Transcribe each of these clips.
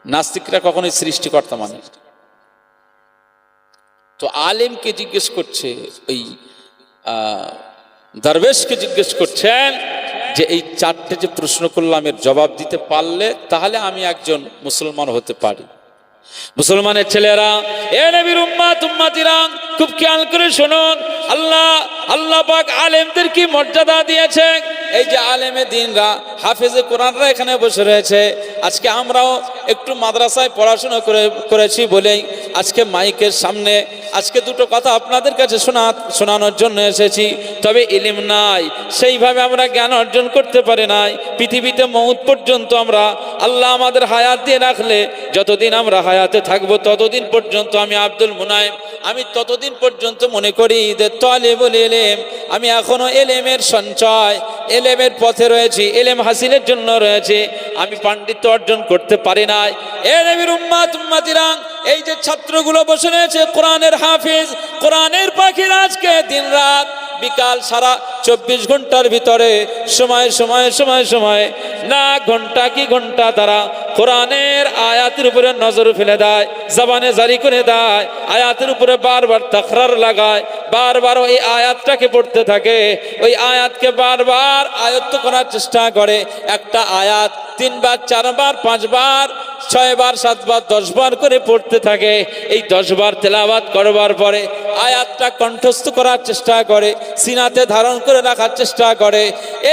নাস্তিকরা কখনোই সৃষ্টিকর্তা মানে। তো আলেমকে জিজ্ঞেস করছে, ওই দরবেশকে জিজ্ঞেস করছেন যে এই চারটে যে প্রশ্ন করলাম এর জবাব দিতে পারলে তাহলে আমি একজন মুসলমান হতে পারি। মুসলমানের ছেলেরা, এ নবীর উম্মত উম্মতিরা, খুব খেয়াল করে শুনুন, আল্লাহ পাক আলেমদের কি মর্যাদা দিয়েছেন। এই যে আলেমে দ্বীনরা, হাফেজে কোরআনরা এখানে বসে রয়েছে। আজকে আমরাও একটু মাদ্রাসায় পড়াশোনা করেছি বলেই আজকে মাইকের সামনে আজকে দুটো কথা আপনাদের কাছে শোনানোর জন্য এসেছি। তবে ইলম নাই, সেইভাবে আমরা জ্ঞান অর্জন করতে পারি নাই। পৃথিবীতে মউত পর্যন্ত আমরা, আল্লাহ আমাদের হায়াত দিয়ে রাখলে, যতদিন আমরা হায়াতে থাকবো ততদিন পর্যন্ত আমি আব্দুল মুনাইম, আমি ততদিন পর্যন্ত মনে করি যে তালিবুল ইলম, আমি এখনো এলেমের সঞ্চয়, এলেমের পথে রয়েছি, এলেম হাসিলের জন্য রয়েছে। আমি পাণ্ডিত্য অর্জন করতে পারি নাই। এ নবীর উম্মত উম্মতিরা, এই যে ছাত্রগুলো বসে রয়েছে, কোরআনের হাফিজ, কোরআনের পাখিরা, আজকে দিন রাত বিকাল সারা 24 ঘন্টার ভিতরে সময় না ঘন্টা কি ঘন্টা তারা কোরআনের আয়াতের উপরে নজর ফেলে দেয়, জবানে জারি করে দেয়, আয়াতের উপরে বারবার তাকরার লাগায়, বারবার ওই আয়াতটাকে পড়তে থাকে, ওই আয়াতকে বারবার আয়ত্ত করার চেষ্টা করে। একটা আয়াত 3 বার 4 বার 5 বার 6 বার 7 বার 10 বার করে পড়তে থাকে। এই 10 বার তেলাওয়াত করবার পরে আয়াতটা কণ্ঠস্থ করার চেষ্টা করে, সিনাতে ধারণ করে রাখার চেষ্টা করে।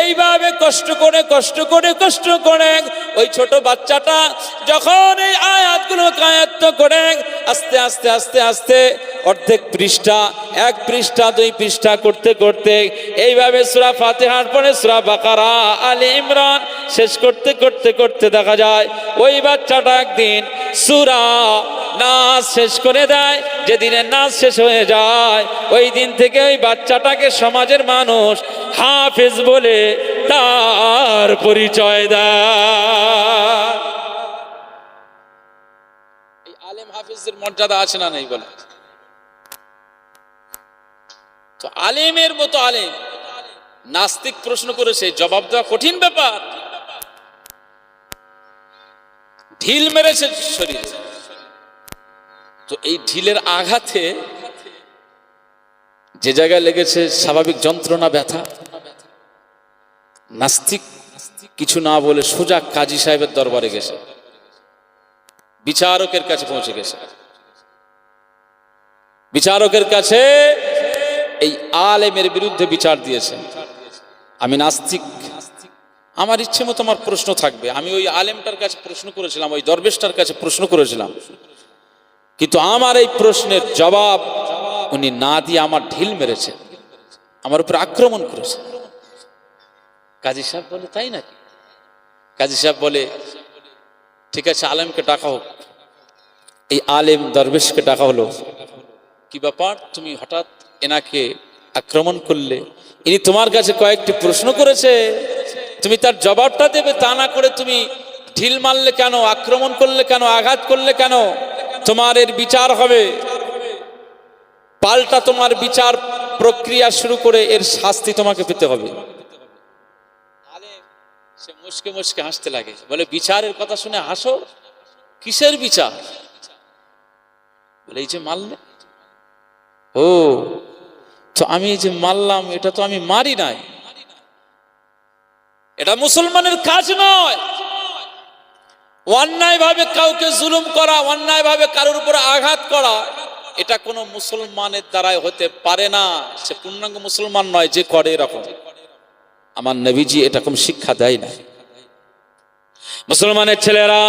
এইভাবে কষ্ট করে ওই ছোট বাচ্চাটা যখন এই আয়াতগুলো আয়ত্ত করে আস্তে অর্ধেক পৃষ্ঠা, 1 পৃষ্ঠা 2 পৃষ্ঠা করতে করতে এইভাবে সূরা ফাতিহার পরে সূরা বাকারা, আলে ইমরান শেষ করতে দেখা যায় ওই বাচ্চাটা একদিন সূরা নাস শেষ করে দেয়। যেদিনে নাস শেষ হয়ে যায় ওই দিন থেকে ওই বাচ্চাটাকে সমাজের মানুষ হাফেজ বলে তার পরিচয় দেয়। এই আলেম হাফেজদের মর্যাদা আছে না নেই বলে? তো আলেমের মতো আলেম নাস্তিক প্রশ্ন করেছে, জবাব দেওয়া কঠিন ব্যাপার। ঢিল মেরেছে শরীরে, তো এই ঢিলের আঘাতে যে জায়গায় লেগেছে স্বাভাবিক যন্ত্রণা, ব্যথা, নাস্তিক কিছু না বলে সোজা কাজী সাহেবের দরবারে গেছে, বিচারকের কাছে পৌঁছে গেছে। বিচারকের কাছে এই আলেমের বিরুদ্ধে বিচার দিয়েছে। আমি নাস্তিক, আমার ইচ্ছে মতো আমার প্রশ্ন থাকবে। আমি ওই আলেমটার কাছে প্রশ্ন করেছিলাম, ওই দরবেশটার কাছে প্রশ্ন করেছিলাম, কিন্তু আমার এই প্রশ্নের জবাব উনি না দিয়ে আমার ঢিল মেরেছে, আমার উপর আক্রমণ করেছে। কাজী সাহেব বলে, তাই নাকি? কাজী সাহেব বলে, ঠিক আছে, আলেমকে ডাকা হোক। এই আলেম দরবেশকে ডাকা হলো। কি ব্যাপার, তুমি হঠাৎ এনাকে আক্রমণ করলে? ইনি তোমার কাছে কয়েকটি প্রশ্ন করেছে, তুমি তার জবাবটা দেবে, তা না করে তুমি ঢিল মারলে কেন, আক্রমণ করলে কেন, আঘাত করলে কেন? তোমার এর বিচার হবে, পাল্টা তোমার বিচার প্রক্রিয়া শুরু করে এর শাস্তি তোমাকে পেতে হবে। আলেম সে মুচকে হাসতে লাগে, বলে, বিচারের কথা শুনে হাসো? কিসের বিচার? বলে, এই যে মারলে। ও, তো আমি এই যে মারলাম, এটা তো আমি মারি নাই, এটা মুসলমানের কাজ নয়। অন্যায় ভাবে কাউকে জুলুম করা, অন্যায় ভাবে কারোর উপর আঘাত করা, এটা কোনো মুসলমানের দ্বারাই হতে পারে না। সে পূর্ণাঙ্গ মুসলমান নয় যে করে এরকম। আমার নবীজি এরকম শিক্ষা দেয় না। মুসলমানের ছেলেরা,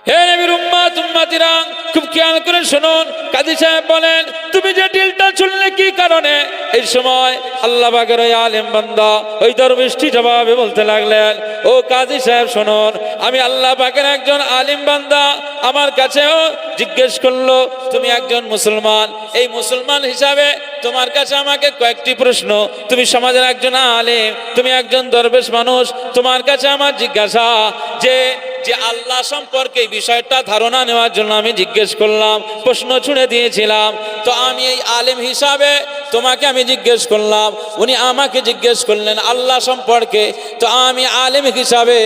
হে নবীর উম্মত উম্মতিরা, খুব খেয়াল করে শুনুন। কাজী সাহেব বলেন, তুমি যে ঢিলটা ছুড়লে কি কারণে? এই সময় আল্লাহ পাকের ওই আলেম বান্দা, ওই দরবেশটি জবাবে বলতে লাগলেন, ও কাজী সাহেব শুনুন, আমি আল্লাহ পাকের একজন আলেম বান্দা, আমার কাছেও জিজ্ঞেস করলো, তুমি একজন মুসলমান, এই মুসলমান হিসাবে তোমার কাছে আমাকে কয়েকটি প্রশ্ন, তুমি সমাজের একজন আলেম, তুমি একজন দরবেশ মানুষ, তোমার কাছে আমার জিজ্ঞাসা যে যে আল্লাহ সম্পর্কে এই বিষয়টা ধারণা নেওয়ার জন্য আমি জিজ্ঞেস করলাম, প্রশ্ন ছুড়ে দিয়েছিলাম। তো আমি এই আলেম হিসাবে তোমাকে আমি জিজ্ঞেস করলাম, উনি আমাকে জিজ্ঞেস করলেন আল্লাহ সম্পর্কে। তো আমি আলেম হিসাবে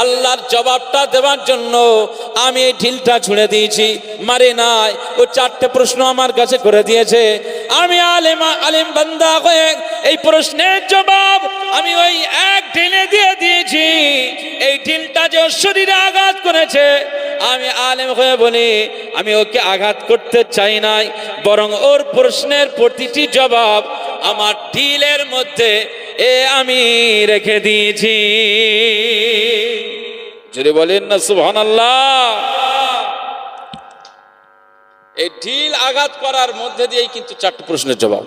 আল্লাহর জবাবটা দেওয়ার জন্য আমি এই ঢিলটা ছুঁড়ে দিয়েছি, মারে নাই। ও চারটে প্রশ্ন আমার কাছে করে দিয়েছে। আমি আলেম বান্দা হয়ে এই প্রশ্নের জবাব আমি ওই এক ঢিলে দিয়ে দিয়েছি। এই ঢিলটা যে ওর শরীরে আঘাত করেছে, আমি আলেম হয়ে বলি আমি ওকে আঘাত করতে চাই নাই, বরং ওর প্রশ্নের প্রতিটি জবাব আমার ঢিলের মধ্যে আমি রেখে দিয়েছি। যদি বলেন না সুবহানাল্লাহ। এই ঢিল আঘাত করার মধ্যে দিয়েই কিন্তু চারটি প্রশ্নের জবাব।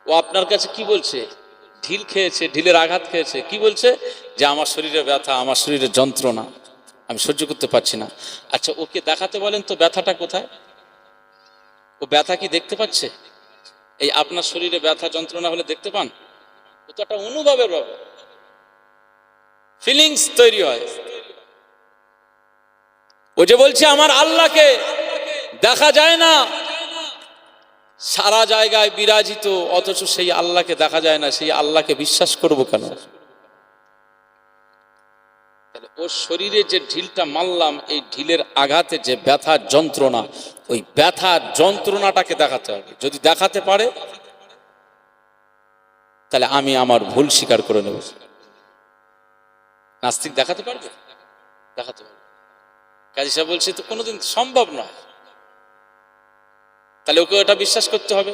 ও আপনার কাছে কি বলছে? ঢিল খেয়েছে, ঢিলের আঘাত খেয়েছে, কি বলছে? যে আমার শরীরে ব্যথা, আমার শরীরে যন্ত্রণা, আমি সহ্য করতে পারছি না। আচ্ছা, ওকে দেখাতে বলেন তো ব্যথাটা কোথায়? ও ব্যথা কি দেখতে পাচ্ছে? এই আপনার শরীরে ব্যথা যন্ত্রণা হলে দেখতে পান? ও তো একটা অনুভবের ব্যাপার, ফিলিংস তৈরি হয়। ও যে বলছে আমার আল্লাহকে দেখা যায় না, সারা জায়গায় বিরাজিত, অথচ সেই আল্লাহকে দেখা যায় না, সেই আল্লাহকে বিশ্বাস করব কেন? ওর শরীরে যে ঢিলটা মারলাম, এই ঢিলের আঘাতে যে ব্যথা যন্ত্রণা, ওই ব্যথার যন্ত্রণাটাকে দেখাতে হবে। যদি দেখাতে পারে তাহলে আমি আমার ভুল স্বীকার করে নেব। নাস্তিক দেখাতে পারবে? দেখাতে পারবে। কাজী সাহেব বলছে তো কোনোদিন সম্ভব নয়, তাহলে ওকে ওটা বিশ্বাস করতে হবে।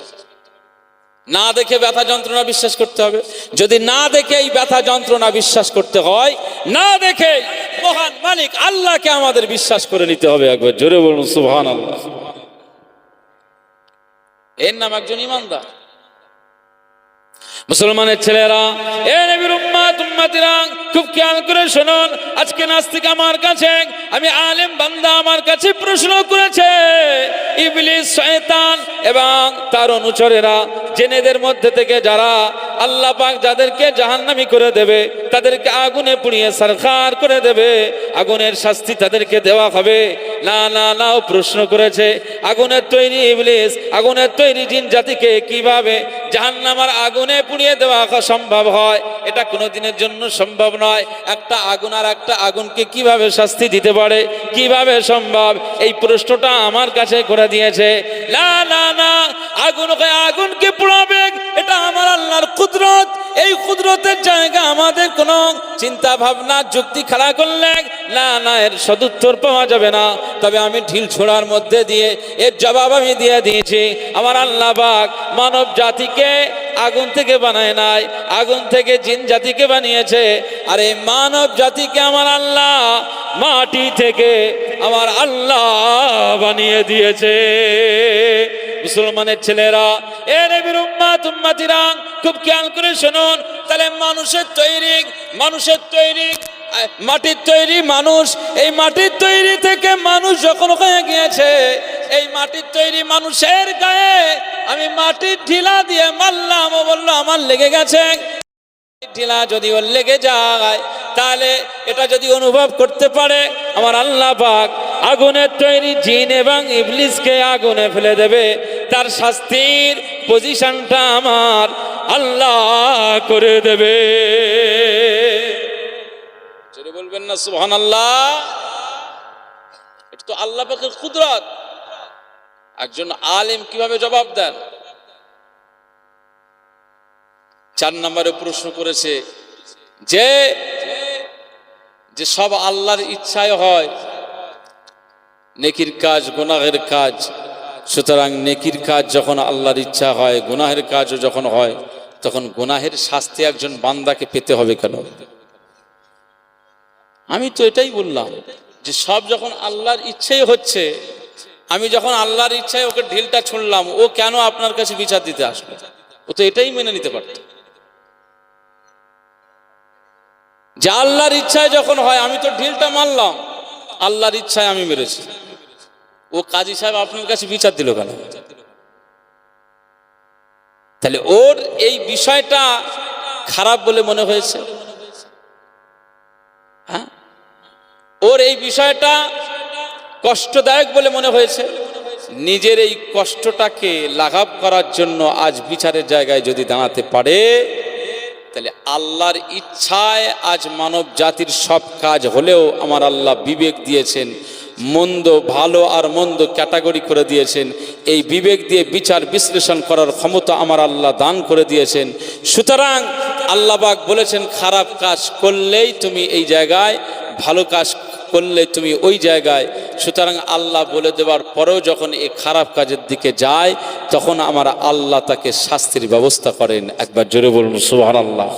না দেখে ব্যথা যন্ত্রণা বিশ্বাস করতে হবে। যদি না দেখে এই ব্যথা যন্ত্রণা বিশ্বাস করতে হয়, না দেখে মহান মালিক আল্লাহকে আমাদের বিশ্বাস করে নিতে হবে। একবার জোরে বলুন সুবহানাল্লাহ। এর নাম একজন ইমানদার। মুসলমানের ছেলেরা, এ নবীর উম্মত উম্মতিরা, খুব খেয়াল করে শুনুন। আজকে নাস্তিক আমার কাছে, আমি আলেম বান্দা আমার কাছে প্রশ্ন করেছে। ইবলিস, শয়তান এবং তার অনুচরেরা, জেনেদের মধ্যে থেকে যারা আল্লাহ পাক যাদেরকে জাহান্নামী করে দেবে, তাদেরকে আগুনে পুড়িয়ে সারখার করে দেবে, আগুনের শাস্তি তাদেরকে দেওয়া হবে। না না না, ও প্রশ্ন করেছে আগুনের তৈরি ইবলিস, আগুনের তৈরি জিন জাতিকে কিভাবে জাহান্নামের আগুনে পুড়িয়ে দেওয়া সম্ভব হয়? এটা কোনোদিনের জন্য সম্ভব নয়। একটা আগুন আর একটা আগুনকে কিভাবে শাস্তি দিতে পারে, কিভাবে সম্ভব? এই প্রশ্নটা আমার কাছে করে দিয়েছে। না না না, আগুনকে পোড়াবে, এটা আমার আল্লাহর কুদরত। এই কুদরতের জায়গা আমাদের কোনো চিন্তা ভাবনা যুক্তি খাড়া করলে না না, এর সদুত্তর পাওয়া যাবে না। তবে আমি ঢিল ছোড়ার মধ্যে দিয়ে এর জবাব আমি দিয়ে দিয়েছি। আমার আল্লাহ পাক মানব জাতিকে আগুন থেকে বানায় নাই, আগুন থেকে জিন জাতিকে বানিয়েছে। আর এই মানব জাতিকে আমার আল্লাহ মাটি থেকে আমার আল্লাহ বানিয়ে দিয়েছে। মুসলমানের ছেলেরা, এ নবীর উম্মত উম্মতিরা, খুব খেয়াল করে শুনুন। তাহলে মানুষের তৈরি মাটির তৈরি মানুষ, এই মাটির তৈরি থেকে মানুষ যখন হয়ে গিয়েছে, এই মাটির তৈরি মানুষের গায়ে আমি মাটির ঢিলা দিয়ে মারলাম, ও বললো আমার লেগে গেছে। ঢিলা যদি ওর লেগে যায়, তাহলে এটা যদি অনুভব করতে পারে, আমার আল্লাহ পাক আগুনের তৈরি জিন এবং ইবলিসকে আগুনে ফেলে দেবে। তার শাস্তির পজিশনটা আমার আল্লাহ করে দেবে। জোরে বলবেন না সুবহানাল্লাহ। এটা তো আল্লাহ পাকের কুদরত। একজন আলেম কিভাবে জবাব দেন? 4 নম্বরে প্রশ্ন করেছে যে যে সব আল্লাহর ইচ্ছায় হয়, নেকির কাজ গুনাহের কাজ। সুতরাং নেকির কাজ যখন আল্লাহর ইচ্ছা হয়, গুনাহের কাজও যখন হয়, তখন গুনাহের শাস্তি একজন বান্দাকে পেতে হবে কেন? আমি তো এটাই বললাম যে সব যখন আল্লাহর ইচ্ছাই হচ্ছে, আমি যখন আল্লাহর ইচ্ছায় ওকে ঢিলটা ছুঁড়লাম, ও কেন আপনার কাছে বিচার দিতে আসলো? ও তো এটাই মেনে নিতে পারত যে আল্লাহর ইচ্ছায় যখন হয়, আমি তো ঢিলটা মারলাম, আল্লাহর ইচ্ছায় আমি মেরেছি। ও কাজী সাহেব আপনার কাছে বিচার দিল কেন? তাহলে ওর এই বিষয়টা খারাপ বলে মনে হয়েছে, হ্যাঁ, ওর এই বিষয়টা কষ্টদায়ক বলে মনে হয়েছে। নিজের এই কষ্টটাকে লাঘব করার জন্য আজ বিচারের জায়গায় যদি দাঁড়াতে পারে, তাহলে আল্লাহর ইচ্ছায় আজ মানব জাতির সব কাজ হলেও আমার আল্লাহ বিবেক দিয়েছেন, মন্দ ভালো আর মন্দ ক্যাটাগরি করে দিয়েছেন। এই বিবেক দিয়ে বিচার বিশ্লেষণ করার ক্ষমতা আমার আল্লাহ দান করে দিয়েছেন। সুতরাং আল্লাহ পাক বলেছেন খারাপ কাজ করলেই তুমি এই জায়গায়, ভালো কাজ করলে তুমি ওই জায়গায়। সুতরাং আল্লাহ বলে দেওয়ার পরেও যখন এই খারাপ কাজের দিকে যায়, তখন আমার আল্লাহ তাকে শাস্তির ব্যবস্থা করেন। একবার জোরে বলুন সুবহানাল্লাহ।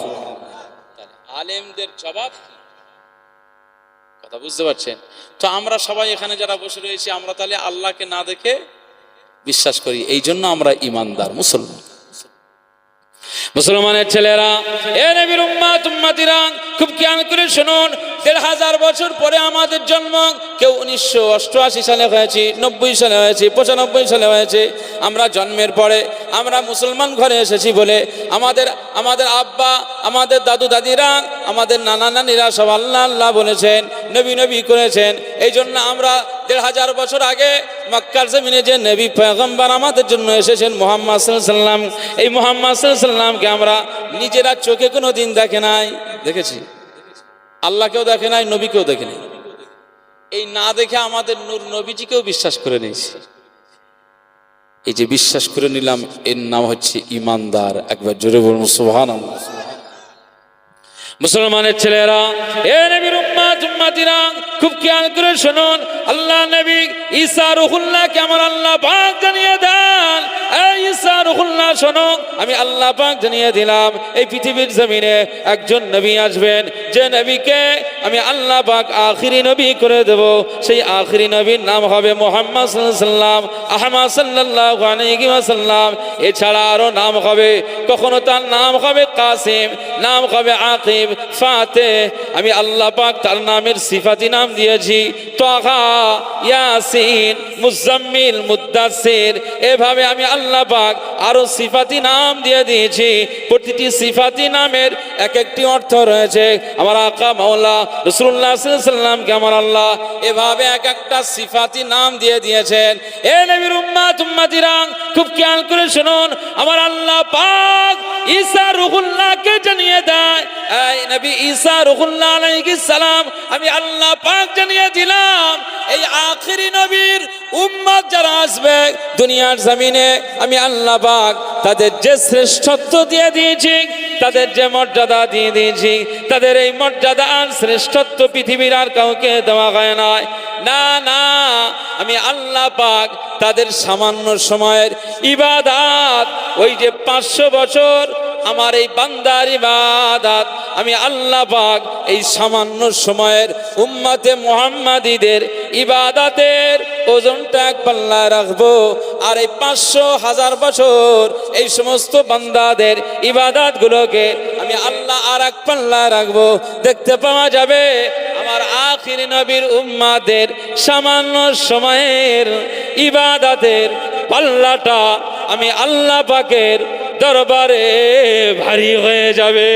আলেমদের জবাব কি? কথা বুঝতে পারছেন তো? আমরা সবাই এখানে যারা বসে রয়েছি, আমরা তাহলে আল্লাহকে না দেখে বিশ্বাস করি, এই জন্য আমরা ইমানদার মুসলমান। মুসলমানের ছেলেরা, এ নবীর উম্মত উম্মতিরা, খুব খেয়াল করে শুনুন। ১,৫০০ বছর পরে আমাদের জন্ম। কেউ 1988 সালে হয়েছে, 90 সালে হয়েছে, 95 সালে হয়েছে। আমরা জন্মের পরে আমরা মুসলমান ঘরে এসেছি বলে আমাদের আব্বা, আমাদের দাদু দাদিরা, আমাদের নানা নানিরা সব আল্লাহ আল্লাহ বলেছেন, নবী নবী করেছেন। এই জন্য আমরা ১,৫০০ বছর আগে মক্কার জমিনে যে নবী পয়গম্বর আমাদের জন্য এসেছেন মুহাম্মদ সাল্লাল্লাহু আলাইহি ওয়াসাল্লাম, এই মুহাম্মদ সাল্লাল্লাহু আলাইহি ওয়াসাল্লামকে আমরা নিজেরা চোখে কোনো দিন দেখে নাই, দেখেছি? আল্লাহকেও দেখে নাই, নবীকেও দেখে নাই। এই না দেখে আমাদের নূর নবীজিকেও বিশ্বাস করে নিয়েছি। এই যে বিশ্বাস করে নিলাম, এর নাম হচ্ছে ইমানদার। একবার জোরে বলুন সুবহানাল্লাহ। মুসলমানের ছেলেরা, এ নবীর উম্মত উম্মতিরা, খুব খেয়াল করে শুনুন। আল্লাহ নবী ঈসা রুহুল্লাহকে আমার আল্লাহ পাক জানিয়ে দেন, এই ঈসা রুহুল্লাহ শোনো, আমি আল্লাহ পাক জানিয়ে দিলাম এই পৃথিবীর জমিনে একজন নবী আসবেন, যে নবীকে আমি আল্লাহ পাক আখিরি নবী করে দেব। সেই আখিরি নবীর নাম হবে মুহাম্মদ সাল্লাল্লাহু আলাইহি ওয়াসাল্লাম, আহমদ সাল্লাল্লাহু আলাইহি ওয়াসাল্লাম। এছাড়া আরো নাম হবে, কখনো তার নাম হবে কাসিম, নাম হবে আকিব, ফাতে। আমি আল্লাহ পাক তার নামের সিফাতি নাম দিয়েছি তাহা, ইয়াসিন, মুজাম্মিল, মুদ্দাসির। এভাবে আমি আল্লাহ পাক আরো সিফাতি নাম দিয়ে দিয়েছি। প্রতিটি সিফাতি নামের এক একটি অর্থ রয়েছে। আমার আকা মাওলা রাসূলুল্লাহ সাল্লাল্লাহু আলাইহি ওয়াসাল্লামকে আমার আল্লাহ এভাবে এক একটা সিফাতি নাম দিয়ে দিয়েছেন। এ নবীর উম্মত উম্মতিরা, খুব খেয়াল করে শুনুন। আমার আল্লাহ পাক ঈসা রুহুল্লাহকে জানিয়ে দেয়, এই নবী ঈসা রুহুল্লাহ আলাইহিস সালাম, আমি আল্লাহ পাক জানিয়ে দিলাম এই আখিরি নবীর উম্মত যারা আসবে দুনিয়ার জমিনে, আমি আল্লাহ পাক তাদের যে শ্রেষ্ঠত্ব দিয়ে দিয়েছি, তাদের যে মর্যাদা দিয়ে দিয়েছি, তাদের এই মর্যাদা আর শ্রেষ্ঠত্ব পৃথিবীর আর কাউকে দেওয়া হয় না। না, আমি আল্লাহ পাক তাদের সামান্য সময়ের ইবাদত, ওই যে 500 বছর আমার এই বান্দার ইবাদত, আমি আল্লাহ পাক এই সামান্য সময়ের উম্মতে মুহাম্মাদীদের ইবাদতের ওজনটা এক পাল্লায় রাখবো। আর এই 500,000 বছর এই সমস্ত বান্দাদের ইবাদত গুলোকে আমি আল্লাহ আর এক পাল্লায় রাখবো। দেখতে পাওয়া যাবে আমার আখিরি নবীর উম্মাদের সামান্য সময়ের ইবাদতের পাল্লাটা আমি আল্লাহ পাকের দরবারে ভারী হয়ে যাবে।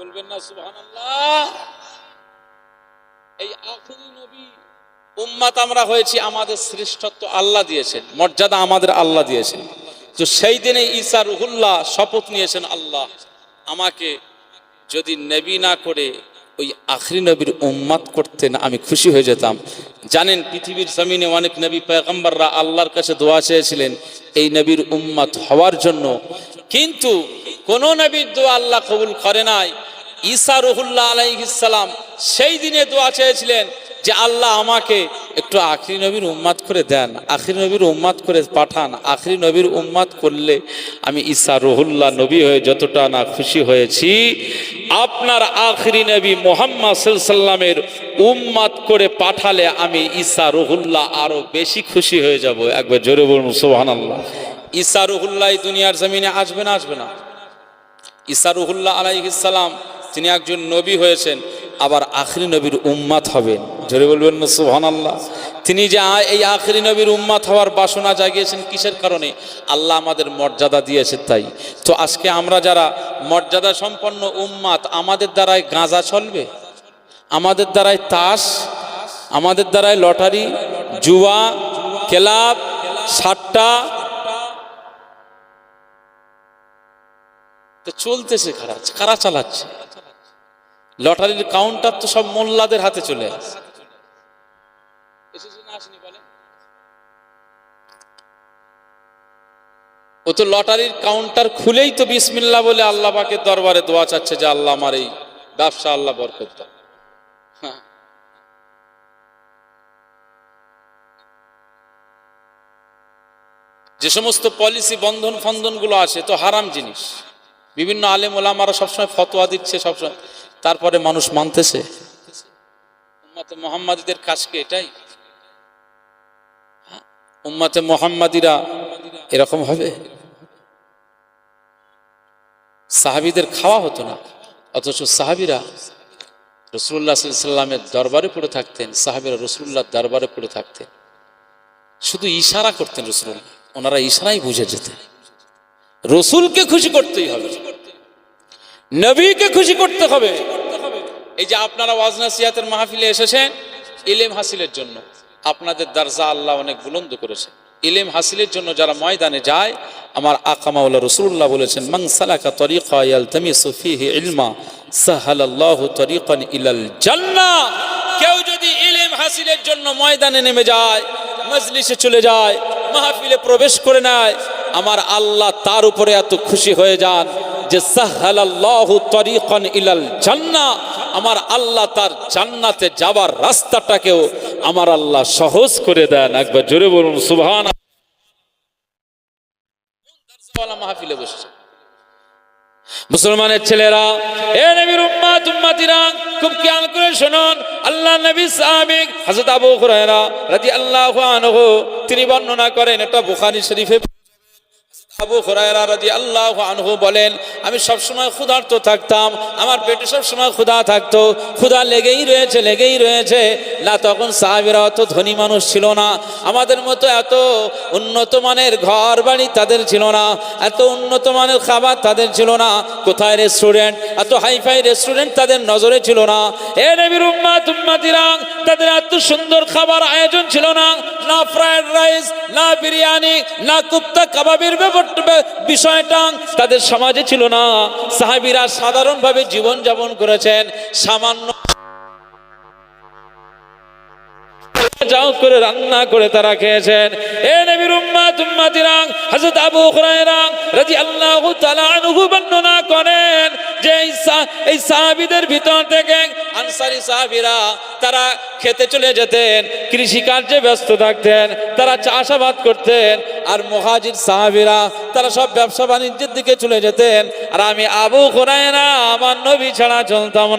বলবেন না সুবহানাল্লাহ? এই আখিরি নবী উম্মত আমরা হয়েছি, আমাদের শ্রেষ্ঠত্ব আল্লাহ দিয়েছেন, মর্যাদা আমাদের আল্লাহ দিয়েছেন। তো সেই দিনে ঈসা রুহুল্লাহ শপথ নিয়েছেন, আল্লাহ আমাকে যদি নবী না করে ওই আখিরি নবীর উম্মত করতেন আমি খুশি হয়ে যেতাম। জানেন পৃথিবীর জমিনে অনেক নবী পয়গম্বররা আল্লাহর কাছে দোয়া চেয়েছিলেন এই নবীর উম্মত হওয়ার জন্য, কিন্তু কোন নবীর দোয়া আল্লাহ কবুল করে নাই। ঈসা রুহুল্লাহ আলাইহিস সালাম সেই দিনে দোয়া চেয়েছিলেন যে আল্লাহ আমাকে একটু আখিরি নবীর উম্মত করে দেন, আখিরি নবীর উম্মত করে পাঠান। আখিরি নবীর উম্মত করলে আমি ঈসা রুহুল্লাহ নবী হয়ে যতটা না খুশি হয়েছি, আপনার আখিরি নবী মুহাম্মদ সাল্লাল্লাহু আলাইহি ওয়াসাল্লামের উম্মত করে পাঠালে আমি ঈসা রুহুল্লাহ আরো বেশি খুশি হয়ে যাব। একবার জোরে বলুন সুবহানাল্লাহ। ঈসা রুহুল্লাহ দুনিয়ার জমিনে আসবে না? আসবে না? ঈসা রুহুল্লাহ আলাইহিস সালাম তিনি একজন নবী হয়েছেন, আবার আখিরি নবীর উম্মত হবেন। জোরে বলবেন না সুবহানাল্লাহ। তিনি যে এই আখিরি নবীর উম্মত হওয়ার বাসনা জাগিয়েছেন কিসের কারণে? আল্লাহ আমাদের মর্যাদা দিয়েছে তাই। তো আজকে আমরা যারা মর্যাদা সম্পন্ন উম্মত, আমাদের দ্বারাই গাঁজা চলবে, আমাদের দ্বারাই তাস, আমাদের দ্বারাই লটারি, জুয়া, ক্লাব, সাট্টা তো চলতেছে। কারা চালাচ্ছে? লটারির কাউন্টার তো সব মোল্লাদের হাতে চলে আসে। ও তো লটারির কাউন্টার খুলেই তো বিসমিল্লাহ বলে আল্লাহ পাকের দরবারে দোয়া চাচ্ছে যে আল্লাহ আমার এই ব্যবসা আল্লাহ বরকত দাও। যে সমস্ত পলিসি বন্ধন ফন্ধন গুলো আসে তো হারাম জিনিস। বিভিন্ন আলেম ওলামারা সবসময় ফতোয়া দিচ্ছে সবসময়, তারপরে মানুষ মানতেছে। উম্মতে মুহাম্মাদীদের কাজ কি এটাই? উম্মতে মুহাম্মাদীরা এরকম হবে? সাহাবীদের খাওয়া হতো না, অথচ সাহাবীরা রাসূলুল্লাহ সাল্লাল্লাহু আলাইহি ওয়াসাল্লামের দরবারে পড়ে থাকতেন। সাহাবীরা রাসূলুল্লাহর দরবারে পড়ে থাকতেন, শুধু ইশারা করতেন রাসূলুল্লাহ, ওনারা ইশারাই বুঝে যেতেন। রসুলকে খুশি করতেই হবে, নবীকে খুশি করতে হবে। এই যে আপনারা ওয়াজ নসিহতের মাহফিলে এসেছেন ইলম হাসিলের জন্য, আপনাদের দরজা আল্লাহ অনেক বুলন্দ করেছে। ইলম হাসিলের জন্য যারা ময়দানে যায়, আমার আকা মাওলা রাসূলুল্লাহ বলেছেন, মান সালাকা তরিকা ইয়ালতামিসু ফীহি ইলমা সাহালাল্লাহু তরিকান ইলাল জান্নাহ। কেউ যদি ইলম হাসিলের জন্য ময়দানে নেমে যায়, মজলিসে চলে যায়, মাহফিলে প্রবেশ করে নেয়, আমার আল্লাহ তার উপরে এত খুশি হয়ে যান যে সাহালাল্লাহু তরিকান ইলাল জান্নাহ, আমার আল্লাহ তার জান্নাতে যাবার রাস্তাটাকেও আমার আল্লাহ সহজ করে দেন। একবার জোরে বলুন সুবহানাল্লাহ। মাহফিলে বসছে মুসলমানের ছেলেরা, এ নবীর উম্মত উম্মতিরা, খুব খেয়াল করে শুনুন। আল্লাহ নবী সাহাবী হযরত আবু হুরায়রা রাদিয়াল্লাহু আনহু তিনি বর্ণনা করেন, এটা বুখারী শরীফে। আবু হুরায়রা রাদিয়াল্লাহু আনহু বলেন, আমি সবসময় ক্ষুধার্ত থাকতাম, আমার পেটে সবসময় ক্ষুধা থাকতো, ক্ষুধা লেগেই রয়েছে। না তখন সাহাবীরা অত ধনী মানুষ ছিল না, আমাদের মতো এত উন্নত মানের ঘর বাড়ি তাদের ছিল না, এত উন্নত মানের খাবার তাদের ছিল না, কোথায় রেস্টুরেন্ট, এত হাইফাই রেস্টুরেন্ট তাদের নজরে ছিল না। এ নবীর উম্মত উম্মতিরা, তাদের এত সুন্দর খাবার আয়োজন ছিল না, না ফ্রাইড রাইস, না বিরিয়ানি, না কুপ্তা কাবাবের বিষয়টা তাদের সমাজে ছিল না। সাহাবীরা সাধারণভাবে জীবন যাপন করেছেন, সামান্য যাও করে রান্না করে তারা খেয়েছেন। এ নবীর উম্মত উম্মতিরা, হযরত আবু হুরায়রা রাদিয়াল্লাহু তাআলা আনহু বর্ণনা করেন যে এই সাহাবীদের ভিতর থেকে আনসারী সাহাবীরা তারা খেতে চলে যেতেন, কৃষি কার্যে ব্যস্ত থাকতেন, তারা চাষাবাদ করতেন। আর মুহাজির সাহাবীরা তারা সব ব্যবসা বাণিজ্যের দিকে চলে যেতেন। আর আমি আবু হুরায়রা আমার নবী ছাড়া চলতাম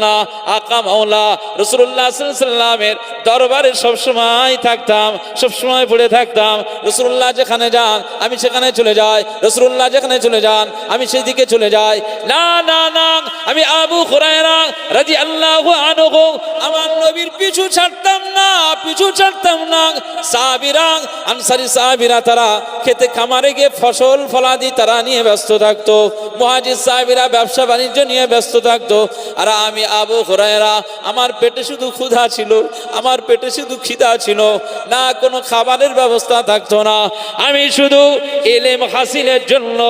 না, আকা মাওলা রাসূলুল্লাহ সাল্লাল্লাহু আলাইহি ওয়াসাল্লামের দরবারে সবসময় থাকতাম, সবসময় পড়ে থাকতাম। রাসূলুল্লাহ যেখানে যান আমি সেখানে চলে যাই, রাসূলুল্লাহ যেখানে চলে যান আমি সেই দিকে চলে যাই। না, আমি আবু হুরায়রা রাদিয়াল্লাহু আনহু আমার নবীর পিছু ছাড়তাম না। সাহাবীরা, আনসারী সাহাবীরা তারা খেতে খামারে গিয়ে ফসল ফলাদি তারা নিয়ে ব্যস্ত থাকতো, মুহাজির সাহাবীরা ব্যবসা বাণিজ্য নিয়ে ব্যস্ত থাকতো। আর আমি আবু হুরায়রা আমার পেটে শুধু ক্ষুধা ছিল, আমার পেটে শুধু খিদা ছিল, না কোনো খাবারের ব্যবস্থা থাকতো না। আমি শুধু ইলম হাসিলের জন্য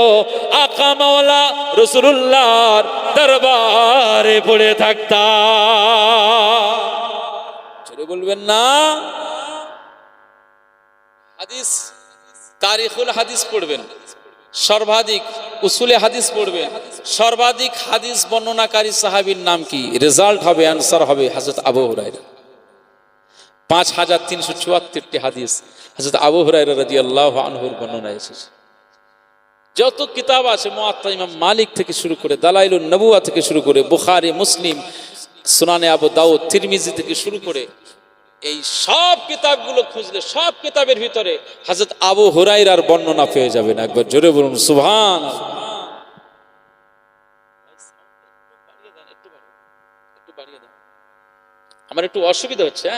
আকা মাওলা রাসূলুল্লাহর দরবারে পড়ে থাকতাম। চলে বলবেন না? হাদিস, তারিখুল হাদিস পড়বেন, সর্বাধিক উসুলে হাদিস পড়বেন, সর্বাধিক হাদিস বর্ণনাকারী সাহাবীর নাম কি? রেজাল্ট হবে, আনসার হবে হযরত আবু হুরায়রা। 5374টি হাদিস হযরত আবু হুরায়রা রাদিয়াল্লাহু আনহুর বর্ণনা এসেছে। যত কিতাব আছে, মুআত্তা ইমাম মালিক থেকে শুরু করে, দালাইলুন নবুওয়া থেকে শুরু করে, বুখারী, মুসলিম, সুনানে আবু দাউদ, তিরমিজি থেকে শুরু করে, এই সব কিতাবগুলো খুঁজলে সব কিতাবের ভিতরে হযরত আবু হুরায়রার বর্ণনা পেয়ে যাবেন। একবার জোরে বলুন সুবহানাল্লাহ। আমার একটু অসুবিধা হচ্ছে,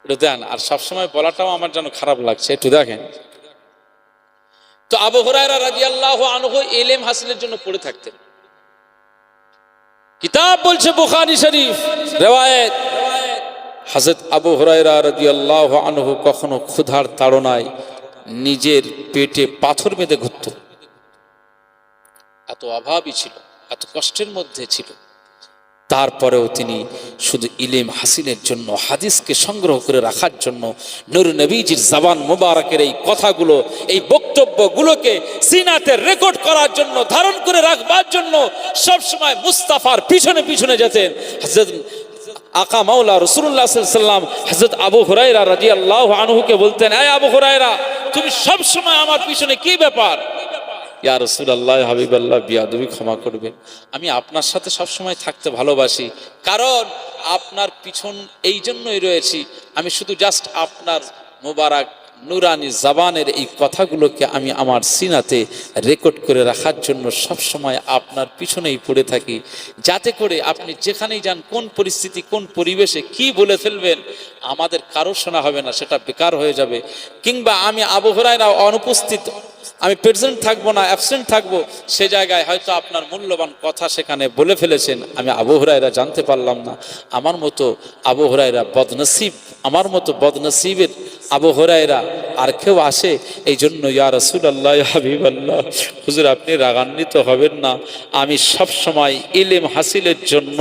একটু দেন। আর সবসময় বলাটাও আমার যেন খারাপ লাগছে, একটু দেখেন। তো আবু হুরায়রা রাদিয়াল্লাহু আনহু ইলম হাসিলের জন্য পড়ে থাকতেন। কিতাব বলছে বুখারী শরীফ রিওয়ায়াত, হযরত আবু হুরায়রা রাদিয়াল্লাহু আনহু কখনো ক্ষুধার তাড়নায় নিজের পেটে পাথর বেঁধে ঘুরত। এত অভাবই ছিল, এত কষ্টের মধ্যে ছিল, তারপরেও তিনি শুধু ইলম হাসিলের জন্য, হাদিসকে সংগ্রহ করে রাখার জন্য, নূর নবীজির জবান মুবারকের এই কথাগুলো, এই বক্তব্যগুলোকে সিনাতে রেকর্ড করার জন্য, ধারণ করে রাখবার জন্য সব সময় মুস্তাফার পিছনে পিছনে যেতেন। হযরত আকা মাওলা রাসূলুল্লাহ সাল্লাল্লাহু আলাইহি ওয়াসাল্লাম হযরত আবু হুরায়রা রাদিয়াল্লাহু আনহুকে বলতেন, এই আবু হুরায়রা, তুমি সব সময় আমার পিছনে কি ব্যাপার? ইয়া রাসূলুল্লাহ, হাবিবাল্লাহ, বিয়াদবি ক্ষমা করবেন, আমি আপনার সাথে সব সময় থাকতে ভালোবাসি, কারণ আপনার পিছন এই জন্যই রয়েছি, আমি শুধু জাস্ট আপনার মোবারক নুরানি জবানের এই কথাগুলোকে আমি আমার সিনাতে রেকর্ড করে রাখার জন্য সব সময় আপনার পিছনেই পড়ে থাকি, যাতে করে আপনি যেখানেই যান, কোন পরিস্থিতি, কোন পরিবেশে কি বলে ফেলবেন আমাদের কারো শোনা হবে না, সেটা বেকার হয়ে যাবে। কিংবা আমি আবু হুরায়রা অনুপস্থিত, আমি প্রেজেন্ট থাকবো না, অ্যাবসেন্ট থাকবো, সে জায়গায় হয়তো আপনার মূল্যবান কথা সেখানে বলে ফেলেছেন, আমি আবু হুরায়রা জানতে পারলাম না। আমার মতো আবু হুরায়রা বদনসিব, আমার মতো বদনসিবের আবু হুরায়রা আর কেউ আসে? এই জন্য ইয়া রাসূলুল্লাহ, ইয়া হাবিবাল্লাহ, হুজুর আপনি রাগান্বিত হবেন না, আমি সব সময় ইলম হাসিলের জন্য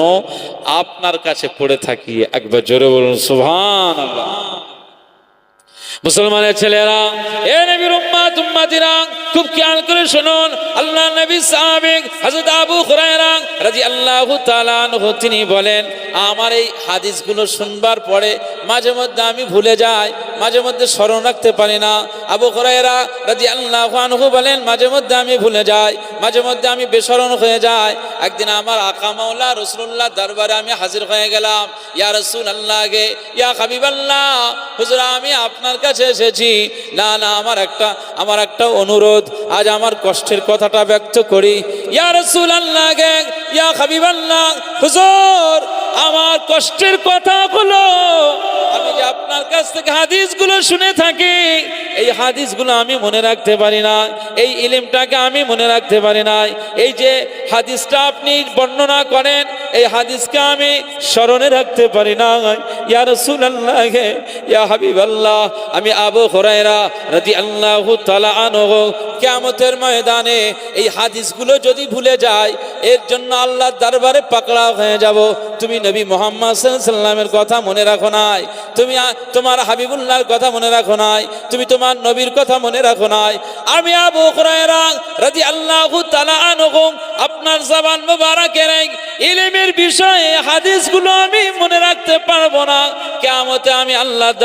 আপনার কাছে পড়ে থাকি। একবার জোরে বলুন সুবহানাল্লাহ। মুসলমানের ছেলেরা, এ নবীর উম্মত উম্মতিরা, খুব খেয়াল করে শুনুন। আল্লাহ নবী সাহাবী হযরত আবু হুরায়রা রাদিয়াল্লাহু তাআলা আনহু তিনি বলেন, আমার এই হাদিসগুলো শুনবার পরে মাঝে মধ্যে আমি ভুলে যাই, মাঝে মধ্যে স্মরণ রাখতে পারি না। আবু হুরায়রা রাদিয়াল্লাহু আনহু বলেন, মাঝে মধ্যে আমি ভুলে যাই, মাঝে মধ্যে আমি বেস্মরণ হয়ে যাই। একদিন আমার আকা মাওলা রাসূলুল্লাহ দরবারে আমি হাজির হয়ে গেলাম। ইয়া রাসূলুল্লাহ গে, ইয়া হাবিবাল্লাহ, হুজুর আমি আপনার কাছে এসেছি। না না, আমার একটা অনুরোধ, আজ আমার কষ্টের কথাটা ব্যক্ত করি। ইয়া রাসূলুল্লাহ গে, ইয়া হাবিবাল্লাহ, হুজুর আমার কষ্টের কথাগুলো আমি যে আপনার কাছ থেকে হাদিসগুলো শুনে থাকি, এই হাদিসগুলো আমি মনে রাখতে পারি না, এই ইলমটাকে আমি মনে রাখতে পারি না। এই যে হাদিসটা আপনি বর্ণনা করেন, এই হাদিসকে আমি স্মরণে রাখতে পারি না। ইয়া রাসূলুল্লাহ, ইয়া হাবিবাল্লাহ, আমি আবু হুরায়রা রাদিয়াল্লাহু তাআলা আনহু কিয়ামতের ময়দানে এই হাদিসগুলো যদি ভুলে যাই, এর জন্য আল্লাহর দরবারে পাকড়াও হয়ে যাব। তুমি নবী মুহাম্মদ সাল্লাল্লাহু আলাইহি ওয়াসাল্লামের কথা মনে রাখো নাই, তুমি তোমার হাবিবুল্লাহর কথা মনে রাখো নাই, তুমি তোমার নবীর কথা মনে রাখো নাই। আমি আবু হুরায়রা রাদিয়াল্লাহু তাআলা আনহু আপনার জবান মুবারকের ইলমের বিষয়ে হাদিসগুলো আমি মনে রাখতে পারবো না। কিয়ামতে আমি আল্লাহর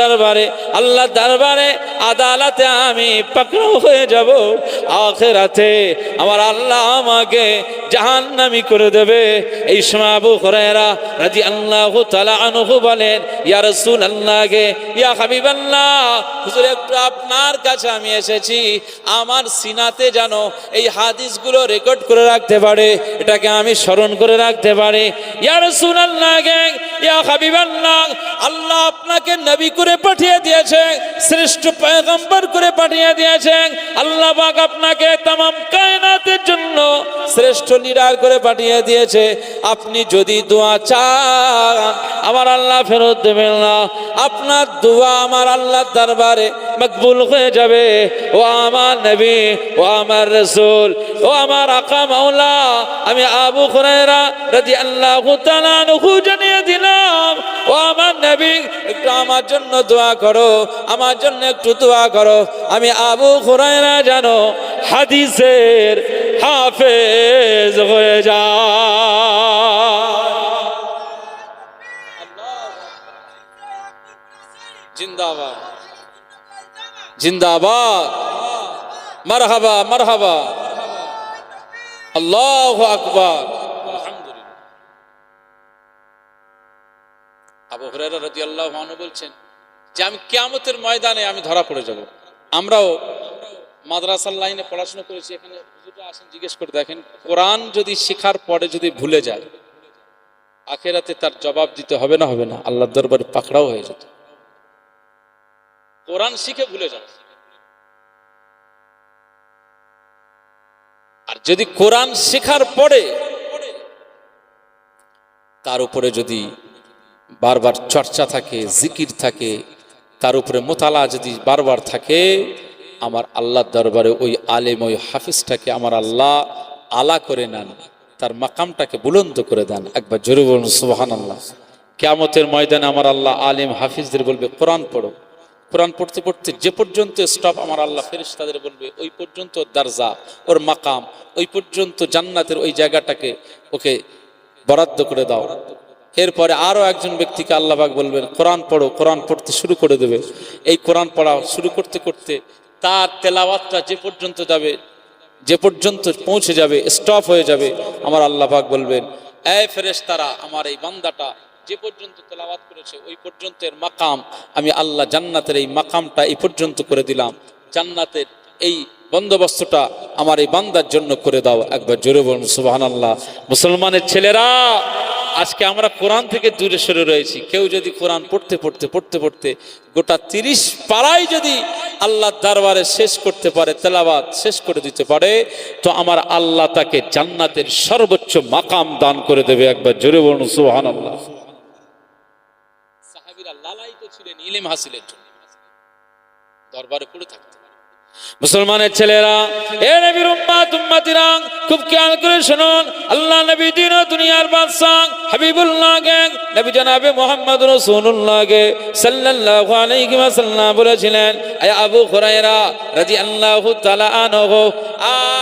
দরবারে আদালতে আমি পাকড়াও হয়ে যাব। আখিরাতে আমার আল্লাহ আমাকে জাহান্নামী করে দেবে। এই সময় আবু হুরায়রা রাদিয়াল্লাহু তাআলা আনহু বলেন, ইয়া রাসূলুল্লাহ গে, ইয়া হাবিবাল্লাহ, হুজুর একটু আপনার কাছে আমি এসেছি, আমার সিনাতে যেন এই হাদিসগুলো রেকর্ড করে রাখতে পারে, এটাকে আমি স্মরণ করে রাখতে পারি। ইয়া রাসূলুল্লাহ গে, ইয়া হাবিবাল্লাহ, আল্লাহ আপনাকে নবী করে পাঠিয়ে দিয়েছে, শ্রেষ্ঠ পয়গম্বর করে পাঠিয়ে দিয়েছেন। আল্লাহ পাক আপনাকে तमाम কায়নাতের জন্য শ্রেষ্ঠ লিডার করে পাঠিয়ে দিয়েছে। আপনি যদি দোয়া চান আমার আল্লাহ ফেরত দেবেন না, আপনার দোয়া আমার আল্লাহর দরবারে মকবুল হয়ে যাবে। ও আমার নবী, ও আমার রাসূল, ও আমার আকা মাওলা, আমি আবু হুরায়রা রাদিয়াল্লাহু তাআলা আনহু জানিয়ে দিলাম, ও আমার নবী একটু আমার জন্য দোয়া করো, আমার জন্য একটু দোয়া করো, আমি আবু হুরায়রা জানো হাদিসের হাফেজ হয়ে যায়। জিন্দাবাদ, জিন্দাবাদ, মারহাবা, মারহাবা, আল্লাহু আকবার। আলহামদুলিল্লাহ। আবু হুরায়রা রাদিয়াল্লাহু আনহু বলছেন যে আমি কিয়ামতের ময়দানে আমি ধরা পড়ে যাব। আমরাও মাদ্রাসার লাইনে পড়াশোনা করেছি, এখানে হুজুররা আসেন, জিজ্ঞেস করে দেখেন, কোরআন যদি শেখার পরে যদি ভুলে যায়, আখিরাতে তার জবাব দিতে হবে না? হবে না? আল্লাহর দরবারে পাকড়াও হয়ে যেত। কোরআন শিখে ভুলে যাও। আর যদি কোরআন শেখার পরে তার উপরে যদি বারবার চর্চা থাকে, জিকির থাকে, তার উপরে মোতালা যদি বারবার থাকে, আমার আল্লাহর দরবারে ওই আলেম, ওই হাফিজটাকে আমার আল্লাহ আলা করে নেন, তার মাকামটাকে বুলন্দ করে দেন। একবার জোরে বলুন সুবহানাল্লাহ। কিয়ামতের ময়দানে আমার আল্লাহ আলেম হাফিজদের বলবে কোরআন পড়ো। কোরআন পড়তে পড়তে যে পর্যন্ত স্টপ, আমার আল্লাহ ফেরেশতাদের বলবে ওই পর্যন্ত দারজা, ওর মাকাম, ওই পর্যন্ত জান্নাতের ওই জায়গাটাকে ওকে বরাদ্দ করে দাও। এরপরে আরো একজন ব্যক্তিকে আল্লাহ পাক বলবেন কোরআন পড়ো, কোরআন পড়তে শুরু করে দেবে। এই কোরআন পড়া শুরু করতে করতে তার তেলাওয়াতটা যে পর্যন্ত যাবে, যে পর্যন্ত পৌঁছে যাবে, স্টপ হয়ে যাবে, আমার আল্লাহ পাক বলবেন এই ফেরেশতারা, আমার এই বান্দাটা যে পর্যন্ত তেলাওয়াত করেছে ওই পর্যন্ত এর মাকাম আমি আল্লাহ জান্নাতের এই মাকামটা এই পর্যন্ত করে দিলাম, জান্নাতের এই বন্দোবস্তটা আমার এই বান্দার জন্য করে দাও। একবার জোরে বলুন সুবহানাল্লাহ। মুসলমানের ছেলেরা, আজকে আমরা কোরআন থেকে দূরে সরে রয়েছি। কেউ যদি কোরআন পড়তে পড়তে পড়তে পড়তে গোটা 30 পারাই যদি আল্লাহর দরবারে শেষ করতে পারে, তেলাওয়াত শেষ করে দিতে পারে, তো আমার আল্লাহ তাকে জান্নাতের সর্বোচ্চ মাকাম দান করে দেবে। একবার জোরে বলুন সুবহানাল্লাহ। সাহাবীরা লালায়িত ছিলেন ইলম হাসিলের জন্য, দরবারে পড়ে থাকতেন। মুসলমানের ছেলেরা, এ নবীর উম্মত উম্মতিরা, খুব খেয়াল করে শুনুন। আল্লাহ নবী দিন ও দুনিয়ার বাদশা হাবিবুল্লাহকে, নবী জনাবে মুহাম্মদ রাসূলুল্লাহকে সাল্লাল্লাহু আলাইহি ওয়াসাল্লাম বলেছিলেন, আয়া আবু হুরায়রা রাদিয়াল্লাহু তাআলা আনহু,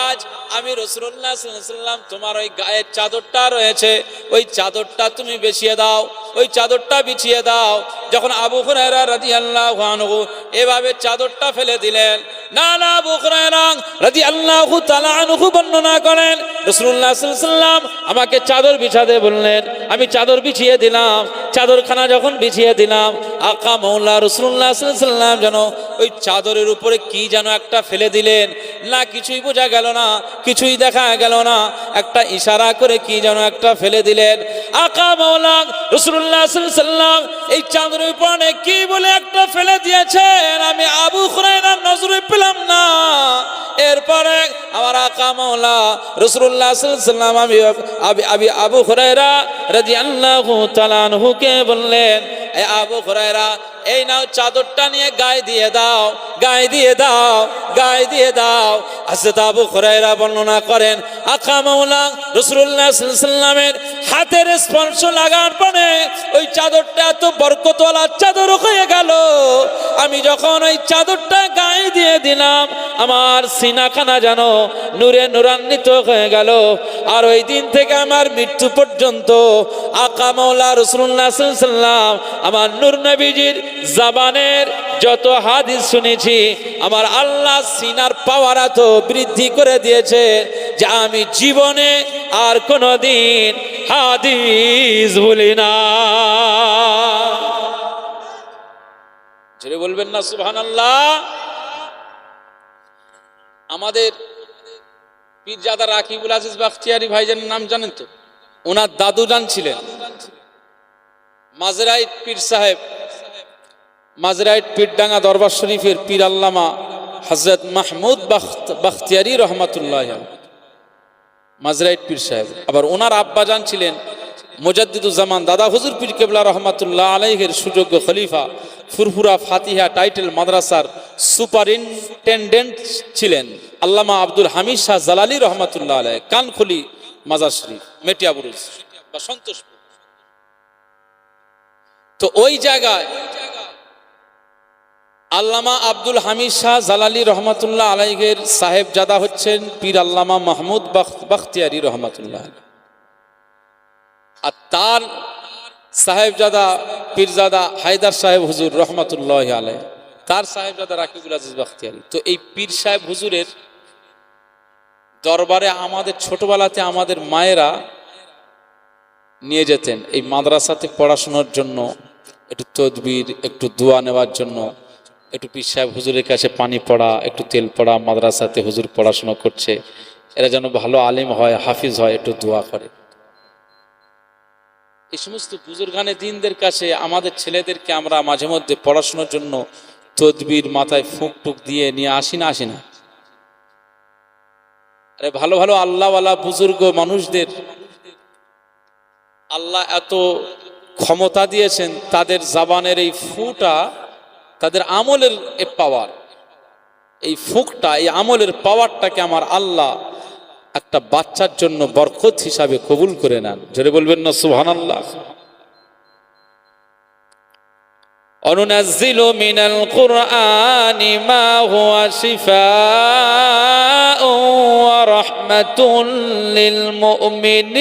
আজ আমি রাসূলুল্লাহ সাল্লাল্লাহু আলাইহি ওয়াসাল্লাম তোমার ওই গায়ের চাদরটা রয়েছে, ওই চাদরটা তুমি বিছিয়ে দাও, ওই চাদরটা বিছিয়ে দাও। যখন আবু হুরায়রা রাদিয়াল্লাহু আনহু এভাবে চাদরটা ফেলে দিলেন, না না, আবু হুরায়রা রাদিয়াল্লাহু তাআলা আনহু বর্ণনা করেন রাসূলুল্লাহ সাল্লাল্লাহু আলাইহি ওয়াসাল্লাম আমাকে চাদর বিছাতে বললেন, আমি চাদর বিছিয়ে দিলাম। চাদরখানা যখন বিছিয়ে দিলাম, আকা মাওলা রাসূলুল্লাহ সাল্লাল্লাহু আলাইহি ওয়াসাল্লাম যেন ওই চাদরের উপরে কি যেন একটা ফেলে দিলেন, না কিছুই বোঝা গেল না, কিছুই দেখা গেল না, একটা ইশারা করে কি যেন একটা ফেলে দিলেন। আকা মাওলা রাসূলুল্লাহ সাল্লাল্লাহু আলাইহি ওয়াসাল্লাম এই চাদরের উপরে কি বলে একটা ফেলে দিয়েছেন, আমি আবু হুরায়রার নজরে পেলাম না। এরপরে আমার আকা মাওলা রাসূলুল্লাহ সাল্লাল্লাহু আলাইহি ওয়াসাল্লাম আমি আবু হুরায়রা রাদিয়াল্লাহু তাআলা আনহুকে বললেন, এ আবু হুরায়রা, এই নাও চাদরটা নিয়ে গায়ে দিয়ে দাও, গায়ে দিয়ে দাও, গায়ে দিয়ে দাও। হযরত আবু হুরায়রা বর্ণনা করেন, আকা মাওলা রাসূলুল্লাহ সাল্লাল্লাহু আলাইহি ওয়াসাল্লামের হাতের স্পর্শ লাগার পরে ওই চাদরটা এত বরকতওয়ালা চাদর হয়ে গেল। আমি যখন ওই চাদরটা গায়ে দিয়ে দিলাম, আমার সিনাখানা যেন নূরে নূরান্বিত হয়ে গেল। আর ওই দিন থেকে আমার মৃত্যু পর্যন্ত আকা মাওলা রাসূলুল্লাহ সাল্লাল্লাহু আলাইহি ওয়াসাল্লাম আমার নূর নবীজির জবানের যত হাদিস শুনেছি, আমার আল্লাহ সিনার পাওয়ার এত বৃদ্ধি করে দিয়েছে যে আমি জীবনে আর কোনোদিন হাদিস ভুলি না। জোরে বলবেন না সুবহানাল্লাহ। আমাদের পীরজাদা রাকিবুল আজিজ বাখতিয়ারি ভাইজানের নাম জানেন তো? ওনার দাদু জান ছিলেন মাজরাইট পীর সাহেব, মাজরাইট পীরডাঙ্গা দরবার শরীফের পীর আল্লামা হযরত মাহমুদ বাখতিয়ারি রহমাতুল্লাহ মাজরাইট পীর সাহেব। আবার ওনার আব্বাজান ছিলেন মুজাদ্দিদুজ্জামান দাদা হুজুর পীর কেবলা রহমাতুল্লাহ আলাইহির সুযোগ্য খলিফা, ফুরফুরা ফাতিহা টাইটেল মাদ্রাসার সুপারিনটেন্ডেন্ট ছিলেন আল্লামা আব্দুল হামিদ শাহ জালালি রহমাতুল্লাহ আলাইহ, কানখুলি মাজার শরীফ, মেটিয়াবুরুজ বা সন্তোষপুর। তো ওই জায়গায় আল্লামা আব্দুল হামিদ শাহ জালালি রহমাতুল্লাহ আলাইহের সাহেবজাদা হচ্ছেন পীর আল্লামা মাহমুদ বাখতিয়ারি রহমাতুল্লাহ, আর তার সাহেবজাদা পীরজাদা হায়দার সাহেব হুজুর রহমাতুল্লাহ আলাইহ, তার সাহেবজাদা রাকিবুল আজিজ বাখতিয়ারি। তো এই পীর সাহেব হুজুরের দরবারে আমাদের ছোটবেলাতে আমাদের মায়েরা নিয়ে যেতেন এই মাদ্রাসাতে পড়াশোনার জন্য, একটু তদবির, একটু দোয়া নেওয়ার জন্য, একটু পীর সাহেব হুজুরের কাছে পানি পড়া, একটু তেল পড়া, মাদ্রাসাতে হুজুর পড়াশোনা করছে, এরা যেন ভালো আলিম হয়, হাফিজ হয়, একটু দোয়া করে। এই সমস্ত বুজুর্গানে দিনদের কাছে আমাদের ছেলেদেরকে আমরা মাঝে মধ্যে পড়াশোনার জন্য তদবির মাথায় ফুঁক টুক দিয়ে নিয়ে আসি না আরে ভালো ভালো আল্লাহওয়ালা বুজুর্গ মানুষদের আল্লাহ এত ক্ষমতা দিয়েছেন, তাদের জবানের এই ফুটা, তাদের আমলের পাওয়ার, এই ফুঁকটা, এই আমলের পাওয়ারটাকে আমার আল্লাহ একটা বাচ্চার জন্য বরকত হিসাবে কবুল করে নেন। জোরে বলবেন না সুবহানাল্লাহ। অনুনাজ্জিলু মিনাল কুরআনি মা হুয়া শিফাউন ওয়া রাহমাতুন লিল মুমিনিন।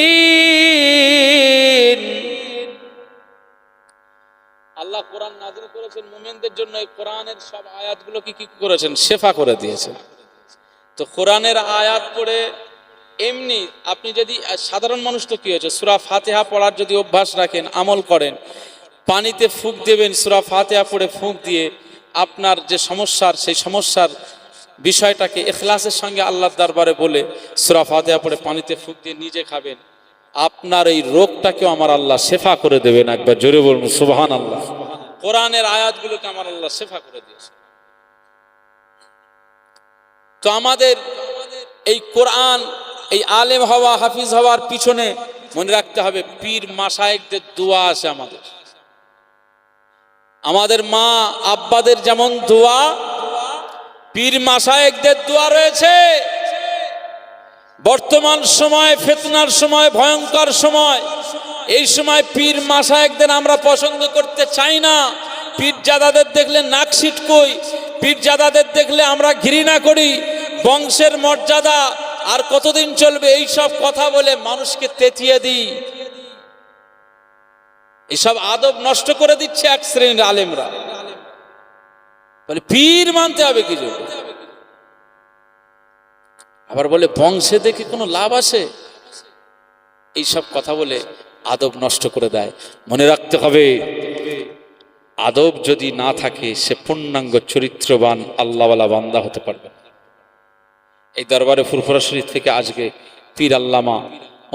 আল্লাহ কোরআন নাযিল করেছেন মুমিনদের জন্য। এই কোরআনের সব আয়াতগুলো কি করেছেন? শেফা করে দিয়েছেন। তো কোরআনের আয়াত পড়ে এমনি আপনি যদি, সাধারণ মানুষ তো কি হয়েছে, সূরা ফাতিহা পড়ার যদি অভ্যাস রাখেন, আমল করেন, পানিতে ফুঁক দেবেন, সূরা ফাতিহা পড়ে ফুঁক দিয়ে আপনার যে সমস্যার, সেই সমস্যার বিষয়টাকে ইখলাসের সঙ্গে আল্লাহর দরবারে বলে সূরা ফাতিহা পড়ে পানিতে ফুঁক দিয়ে নিজে খাবেন, আপনার এই রোগটাকেও আমার আল্লাহ শেফা করে দেবেন। একবার জোরে বলুন সুবহানাল্লাহ। কোরআনের আয়াতগুলোকে আমার আল্লাহ শেফা করে দিয়েছে। তো আমাদের এই কোরআন, এই আলেম হওয়া, হাফিজ হওয়ার পিছনে মনে রাখতে হবে পীর মাশায়েখদের দোয়া আছে। আমাদের মা আব্বাদের যেমন দোয়া, পীর মাশায়েখদের দোয়া রয়েছে। বর্তমান সময়, ফিতনার সময়, ভয়ঙ্কর সময়, এই সময় পীর মাশায়েখদের আমরা পছন্দ করতে চাই না। পীরজাদাদের দেখলে নাক ছিটকই, পীরজাদাদের দেখলে আমরা ঘৃণা করি। বংশের মর্যাদা আর কতদিন চলবে, এই সব কথা বলে মানুষকে তেতিয়ে দিই। এইসব আদব নষ্ট করে দিচ্ছে এক শ্রেণীর আলেমরা। বলে পীর মানতে হবে কিছু, আবার বলে বংশে দেখে কোনো লাভ আছে, এইসব কথা বলে আদব নষ্ট করে দেয়। মনে রাখতে হবে, আদব যদি না থাকে সে পূর্ণাঙ্গ চরিত্রবান আল্লাহওয়ালা বান্দা হতে পারবে না। এই দরবারে ফুরফুরা শরীফ থেকে আজকে পীর আল্লামা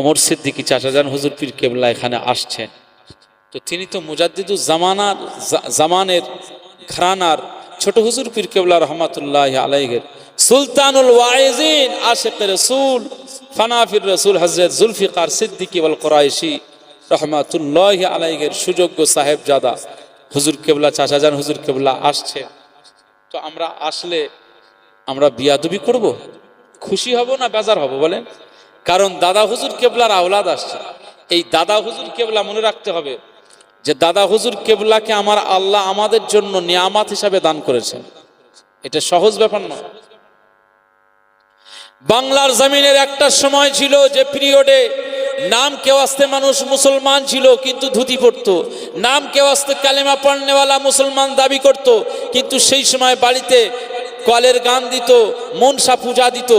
ওমর সিদ্দিকী চাচাজান হুজুর পীর কেবলা এখানে আসছেন। তো তিনি তো মুজাদ্দিদুজ জামানের ঘরানার ছোট হুজুর পীর কেবলা রহমাতুল্লাহ আলাইহির সুলতানুল ওয়াইজিন, আশিকে রাসূল, ফানাফির রাসূল হযরত জুলফিকার সিদ্দিকী ওয়াল কুরাইশি রহমাতুল্লাহ আলাইহির সুযোগ্য সাহেবজাদা হুজুর কেবলা চাচাজান হুজুর কেবলা আসছে। তো আমরা আসলে আমরা বিয়াদবি করব, খুশি হব না বেজার হব বলেন? কারণ দাদা হুজুর কেবলার আওলাদ আসছে। এই দাদা হুজুর কেবলা মনে রাখতে হবে যে দাদা হুজুর কেবলাকে আমার আল্লাহ আমাদের জন্য নিয়ামত হিসাবে দান করেছেন। এটা সহজ ব্যাপার নয়। বাংলার জমিনের একটা সময় ছিল যে পিরিয়ডে নাম কেওয়াস্তে মানুষ মুসলমান ছিল কিন্তু ধুতি পরতো, নাম কেওয়াস্তে কালেমা পড়নেওয়ালা মুসলমান দাবি করত, কিন্তু সেই সময় বাড়িতে কলের গান দিত, মনসা পূজা দিত।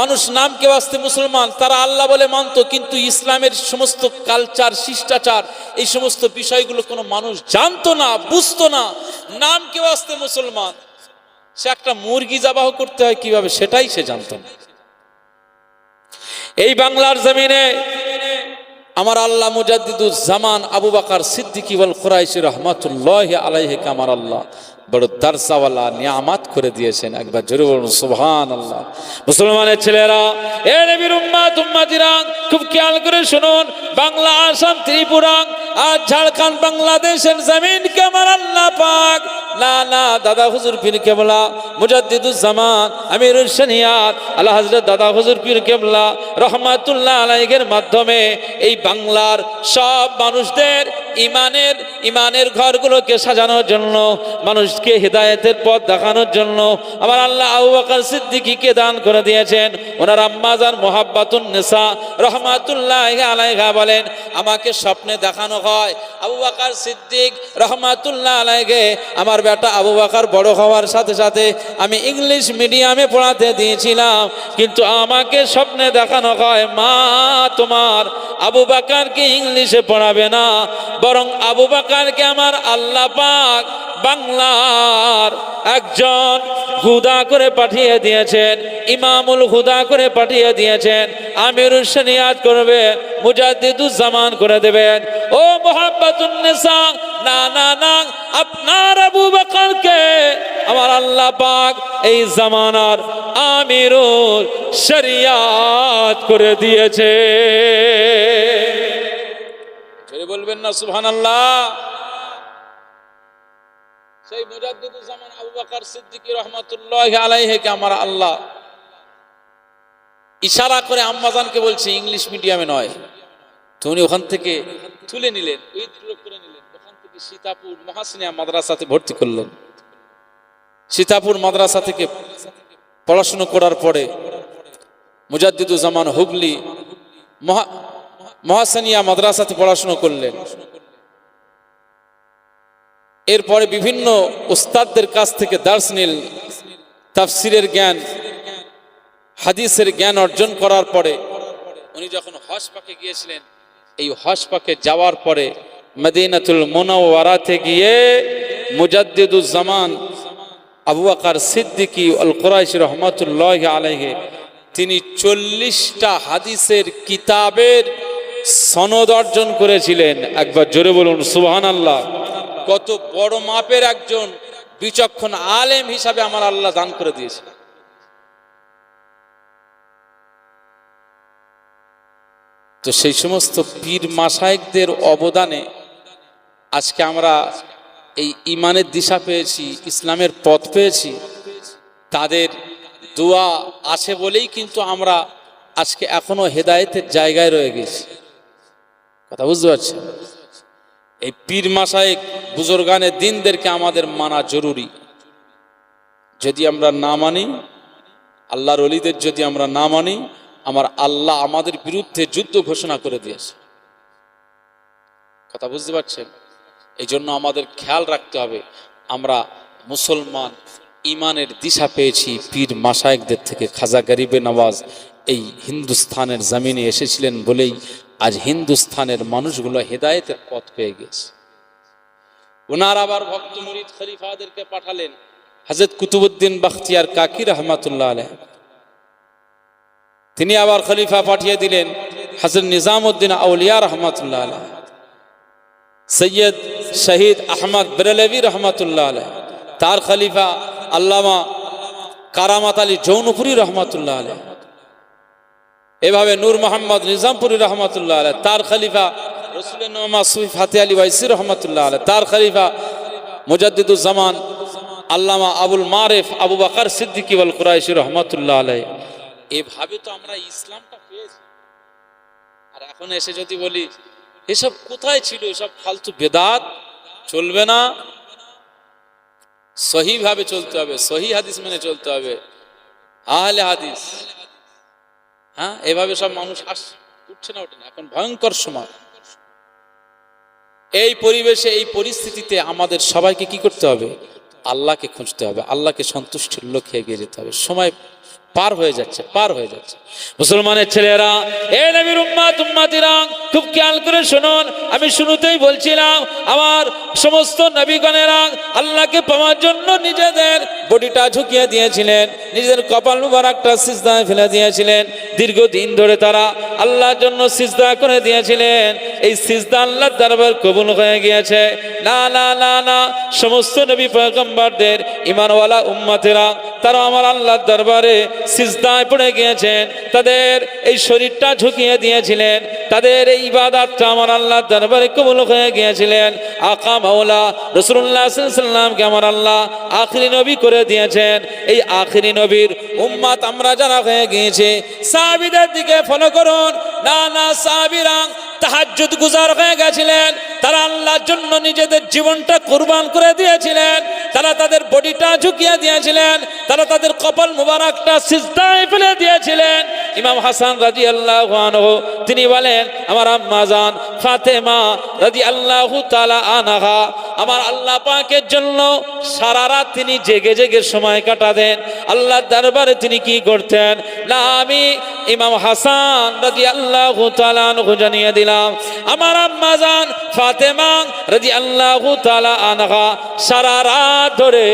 মানুষ নাম কেওয়াস্তে মুসলমান, তারা আল্লাহ বলে মানত, কিন্তু ইসলামের সমস্ত কালচার, শিষ্টাচার, এই সমস্ত বিষয়গুলো কোনো মানুষ জানতো না, বুঝতো না। নাম কেওয়াস্তে মুসলমান, সে একটা মুরগি জবাহ করতে হয় কিভাবে সেটাই সে জানতো না। এই বাংলার জমিনে আমার আল্লাহ মুজাদ্দিদুজ জামান আবু বকর সিদ্দিকী ওয়াল কুরাইশি রহমাতুল্লাহ আলাইহিকে আমার আল্লাহ বড় দারসাওয়ালা নিয়ামত করে দিয়েছেন। একবার জোরে বলুন সুবহানাল্লাহ। মুসলমানের ছেলেরা, এ নবীর উম্মত উম্মতিরা, খুব খেয়াল করে শুনুন। বাংলা, আসাম, ত্রিপুরা আর ঝাড়খণ্ড, বাংলাদেশের জমিনকে আমার আল্লাহ পাক না দাদা হুজুর পীর কেবলা মুজাদ্দিদুজ জামান আমিরুল শরিয়াত আল্লাহ হযরত দাদা হুজুর পীর কেবলা রহমাতুল্লাহ আলাইহির মাধ্যমে এই বাংলার সব মানুষদের ইমানের ঘরগুলোকে সাজানোর জন্য, মানুষকে হিদায়াতের পথ দেখানোর জন্য আমার আল্লাহ আবু বকর সিদ্দিকীকে দান করে দিয়েছেন। ওনার আম্মাজান মুহাব্বাতুন নিসা রহমাতুল্লাহ আলাইহা বলেন, আমাকে স্বপ্নে দেখানো হয় আবু বকর সিদ্দিক রহমাতুল্লাহ আলাইহি, আমার বেটা আবু বকর বড় হওয়ার সাথে সাথে আমি ইংলিশ মিডিয়ামে পড়াতে দিয়েছিলাম, কিন্তু আমাকে স্বপ্নে দেখানো হয় মা তোমার আবু বকরকে ইংলিশে পড়াবে না, বরং আবু বকরকে আমার আল্লাহ পাক বাংলার একজন হুদা করে পাঠিয়ে দিয়েছেন, ইমামুল হুদা করে পাঠিয়ে দিয়েছেন, আমিরুল শরিয়াত করবে, মুজাদ্দিদুজ জামান করে দেবেন। ও মুহাব্বাতুন নিসা, না না না, আপনার আবু বকরকে আমার আল্লাহ পাক এই জামানার আমিরুল শরিয়াত করে দিয়েছে। জোরে বলবেন না সুবহানাল্লাহ। সেই মুজাদ্দিদুজ জামান আবু বকর সিদ্দিকী রাহমাতুল্লাহি আলাইহিকে আমার আল্লাহ ইশারা করে আম্মাজানকে বলছে, ইংলিশ মিডিয়ামে নয়, তো উনি ওখান থেকে তুলে নিলেন, উইথড্র করে নিলেন, ওখান থেকে সীতাপুর মহাসিনিয়া মাদ্রাসাতে ভর্তি করলেন। সীতাপুর মাদ্রাসা থেকে পড়াশোনা করার পরে মুজাদ্দিদুজ জামান হুগলি মহাসিনিয়া মাদ্রাসাতে পড়াশোনা করলেন। এরপরে বিভিন্ন উস্তাদদের কাছ থেকে দার্স নিল, তাফসিরের জ্ঞান, হাদিসের জ্ঞান অর্জন করার পরে উনি যখন হজ পাকে গিয়েছিলেন, এই হজ পাকে যাওয়ার পরে মদিনাতুল মুনাওয়ারাতে গিয়ে মুজাদ্দিদুজ জামান আবু বকর সিদ্দিকী আল কুরাইশি রাহমাতুল্লাহি আলাইহি তিনি 40টা হাদিসের কিতাবের সনদ অর্জন করেছিলেন। একবার জোরে বলুন সুবহানাল্লাহ। কত বড় মাপের একজন বিচক্ষণ আলেম হিসাবে আমার আল্লাহ দান করে দিয়েছে। তো সেই সমস্ত পীর মাশায়েখদের অবদানে আজকে আমরা এই ইমানের দিশা পেয়েছি, ইসলামের পথ পেয়েছি। তাদের দোয়া আছে বলেই কিন্তু আমরা আজকে এখনো হেদায়েতের জায়গায় রয়ে গেছি। কথা বুঝতে পারছেন? এই পীর মাশায়েখ বুজুর্গানে দ্বীনদেরকে আমাদের মানা জরুরি। যদি আমরা না মানি, আল্লাহর ওলিদের যদি আমরা না মানি, আমার আল্লাহ আমাদের বিরুদ্ধে যুদ্ধ ঘোষণা করে দিয়েছে। কথা বুঝতে পারছেন? এই জন্য আমাদের খেয়াল রাখতে হবে, আমরা মুসলমান ইমানের দিশা পেয়েছি পীর মাশায়েখদের থেকে। খাজা গরিবে নওয়াজ এই হিন্দুস্তানের জমিনে এসেছিলেন বলেই আজ হিন্দুস্তানের মানুষগুলো হেদায়েতের পথ পেয়ে গেছে। ওনার আবার ভক্ত মুরিদ খলিফাদেরকে পাঠালেন, হযরত কুতুবউদ্দিন বখতিয়ার কাকি রহমাতুল্লাহ আলাইহ, তিনি আবার খলিফা পাঠিয়ে দিলেন হযরত নিজামউদ্দিন আউলিয়া রহমাতুল্লাহ আলাইহ, সৈয়দ শহীদ আহমদ বেরেলভী রহমাতুল্লাহ আলাইহ, তার খলিফা আল্লামা কারামাত আলী জৌনপুরী রহমাতুল্লাহ আলাইহ, এভাবে নূর মোহাম্মদ নিজামপুরী রহমাতুল্লাহ আলাইহ, তার খলিফা রসুলের নোমা সুফি ফাতে আলী ওয়াইসি রহমাতুল্লাহ আলাইহ, তার খলিফা মুজাদ্দিদুজ জামান আল্লামা আবুল মারিফ আবু বকর সিদ্দিকী আল কুরাইশি রহমাতুল্লাহ আলাইহ। এভাবে তো আমরা ইসলামটা পেয়েছি। আর এখন এসে যদি বলি এসব কোথায় ছিল, এসব ফালতু বেদাত, চলবে না। সহি ভাবে চলতে হবে, সহি হাদিস মেনে চলতে হবে, আহলে হাদিস। হ্যাঁ, এভাবে সব মানুষ উঠছে না, ওঠে না। এখন ভয়ঙ্কর সময়। এই পরিবেশে, এই পরিস্থিতিতে আমাদের সবাইকে কি করতে হবে? আল্লাহকে খুঁজতে হবে, আল্লাহকে সন্তুষ্টির লক্ষ্যে এগিয়ে যেতে হবে। সময় পার হয়ে যাচ্ছে, পার হয়ে যাচ্ছে। মুসলমানের ছেলেরা, এ নবীর উম্মত উম্মতিরা, খুব খেয়াল করে শুনুন। আমি শুরুতেই বলছিলাম, আমার সমস্ত নবীগণেরা আল্লাহকে পাওয়ার জন্য নিজেদের বডিটা ঝুঁকিয়ে দিয়েছিলেন, নিজেদের কপাল মুবারকটা সিজদায় ফেলে দিয়েছিলেন। দীর্ঘদিন ধরে তারা আল্লাহর জন্য সিজদা করে দিয়েছিলেন। এই সিজদা আল্লাহর দরবারে কবুল হয়ে গিয়েছে। না না না না, সমস্ত নবী পয়গম্বরদের ঈমানওয়ালা উম্মতেরা তারা আমার আল্লাহর দরবারে সিজদায় পড়ে গিয়েছেন, তাদের এই শরীরটা ঝুঁকিয়ে দিয়েছিলেন, তাদের এই ইবাদতটা আমার আল্লাহর দরবারে কবুল হয়ে গিয়েছিলেন। আকা মাওলা রাসূলুল্লাহ সাল্লাল্লাহু আলাইহি ওয়াসাল্লামকে আমার আল্লাহ আখিরি নবী করে দিয়েছেন। এই আখিরি নবীর উম্মত আমরা যারা হয়ে গিয়েছে, সাহাবীদের দিকে ফলো করুন। না না, সাহাবীরা তাহাজ্জুদ গুজার হয়ে গেছিলেন, তারা আল্লাহর জন্য নিজেদের জীবনটা কুরবান করে দিয়েছিলেন, তারা তাদের বডিটা ঝুঁকিয়ে দিয়েছিলেন, তারা তাদের কপাল মুবারকটা সিজদায় ফেলে দিয়েছিলেন। ইমাম হাসান রাদিয়াল্লাহু আনহু তিনি বলেন, আমার আম্মা জান ফাতেমা রাদিয়াল্লাহু তাআলা আনহা আমার আল্লাহ পাকের জন্য সারা রাত তিনি জেগে জেগে সময় কাটাতেন। আল্লাহর দরবারে তিনি কি করতেন? না আমি ইমাম হাসান রাদিয়াল্লাহু তাআলা আনহু জানিয়ে দিলাম, আমার আম্মা জান ফাতেমা রাদিয়াল্লাহু তাআলা আনহা সারা রাত ধরে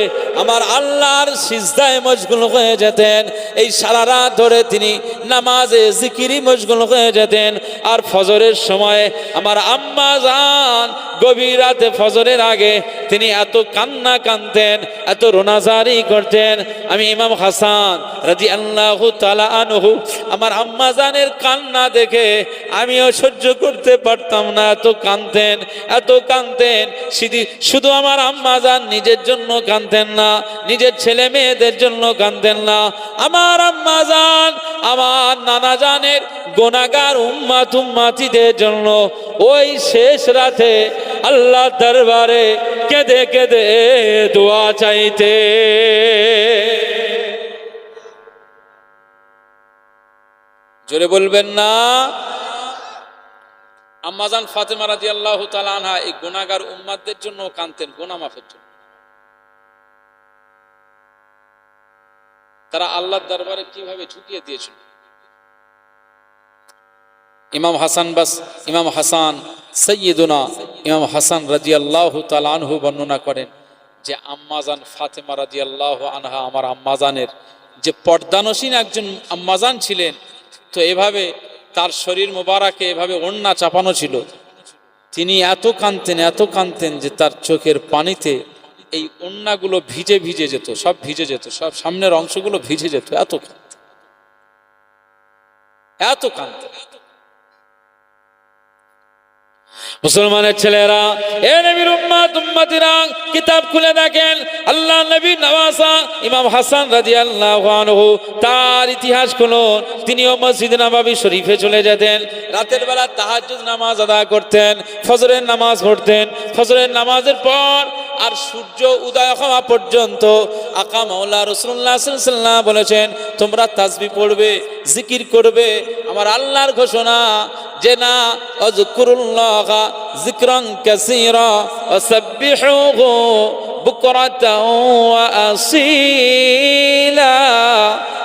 আমার আল্লাহর সিজদায় মশগুল হয়ে যেতেন। এই সারা রাত ধরে তিনি নামাজে জিকিরি মশগুল হয়ে যেতেন। আর ফজরের সময় আমার আম্মা জান গভীর রাতে ফজরের আগে তিনি এত কান্না কাঁদতেন, এত রোনাজারি করতেন। আমি ইমাম হাসান রাদিয়াল্লাহু তাআলা আনহু আমার আম্মা জানের কান্না দেখে আমিও সহ্য করতে পারতাম না, এত কাঁদতেন, এত কাঁদতেন। শুধু আমার আম্মা জান নিজের জন্য কাঁদতেন না, নিজের ছেলে মেয়েদের জন্য কাঁদতেন না, আমার আম্মা জান আমার নানা জানের গুনাহগার উম্মত উম্মতিদের জন্য ওই শেষ রাতে আল্লাহ দরবারে কেঁদে কেঁদে দোয়া চাইতে। জোরে বলবেন না? আম্মাজান ফাতেমা রাদিয়াল্লাহু তাআলা আনহা এই গুনাহগার উম্মতদের জন্য কাঁদতেন, গুনাহ মাফের জন্য। তারা আল্লাহর দরবারে কিভাবে ঝুঁকিয়ে দিয়েছিল। ইমাম হাসান সাইয়্যিদুনা ইমাম হাসান রাদিয়াল্লাহু তাআলা আনহু বর্ণনা করেন যে আম্মাজান ফাতেমা রাদিয়াল্লাহু আনহা আমার আম্মাজানের যে পর্দানসীন একজন আম্মাজান ছিলেন, তো এভাবে তার শরীর মোবারকে এভাবে ওড়না চাপানো ছিল। তিনি এত কাঁদতেন যে তার চোখের পানিতে এই ওড়নাগুলো ভিজে যেত, সব ভিজে যেত, সব সামনের অংশগুলো ভিজে যেত, এত কাঁদতেন। মুসলমানের ছেলেরা, এ নবীর উম্মত উম্মতিরা, কিতাব খুলে দেখেন আল্লাহ নবী নওয়াসা ইমাম হাসান রাদিয়াল্লাহু আনহু তার ইতিহাস খুলুন। তিনিও মসজিদ নববী শরীফে চলে যেতেন, রাতের বেলা তাহাজ্জুদ নামাজ আদায় করতেন, ফজরের নামাজ পড়তেন। ফজরের নামাজের পর আর সূর্য উদয় হওয়া পর্যন্ত আকা মাওলা রাসূলুল্লাহ সাল্লাল্লাহু আলাইহি ওয়াসাল্লাম বলেছেন, তোমরা তাসবিহ পড়বে, জিকির করবে। আমার আল্লাহর ঘোষণা যে না আযকুরুল্লাহ যিকরান কাসীরা ওয়াসাব্বিহুহু বুকরাতাও ওয়া আসীলা।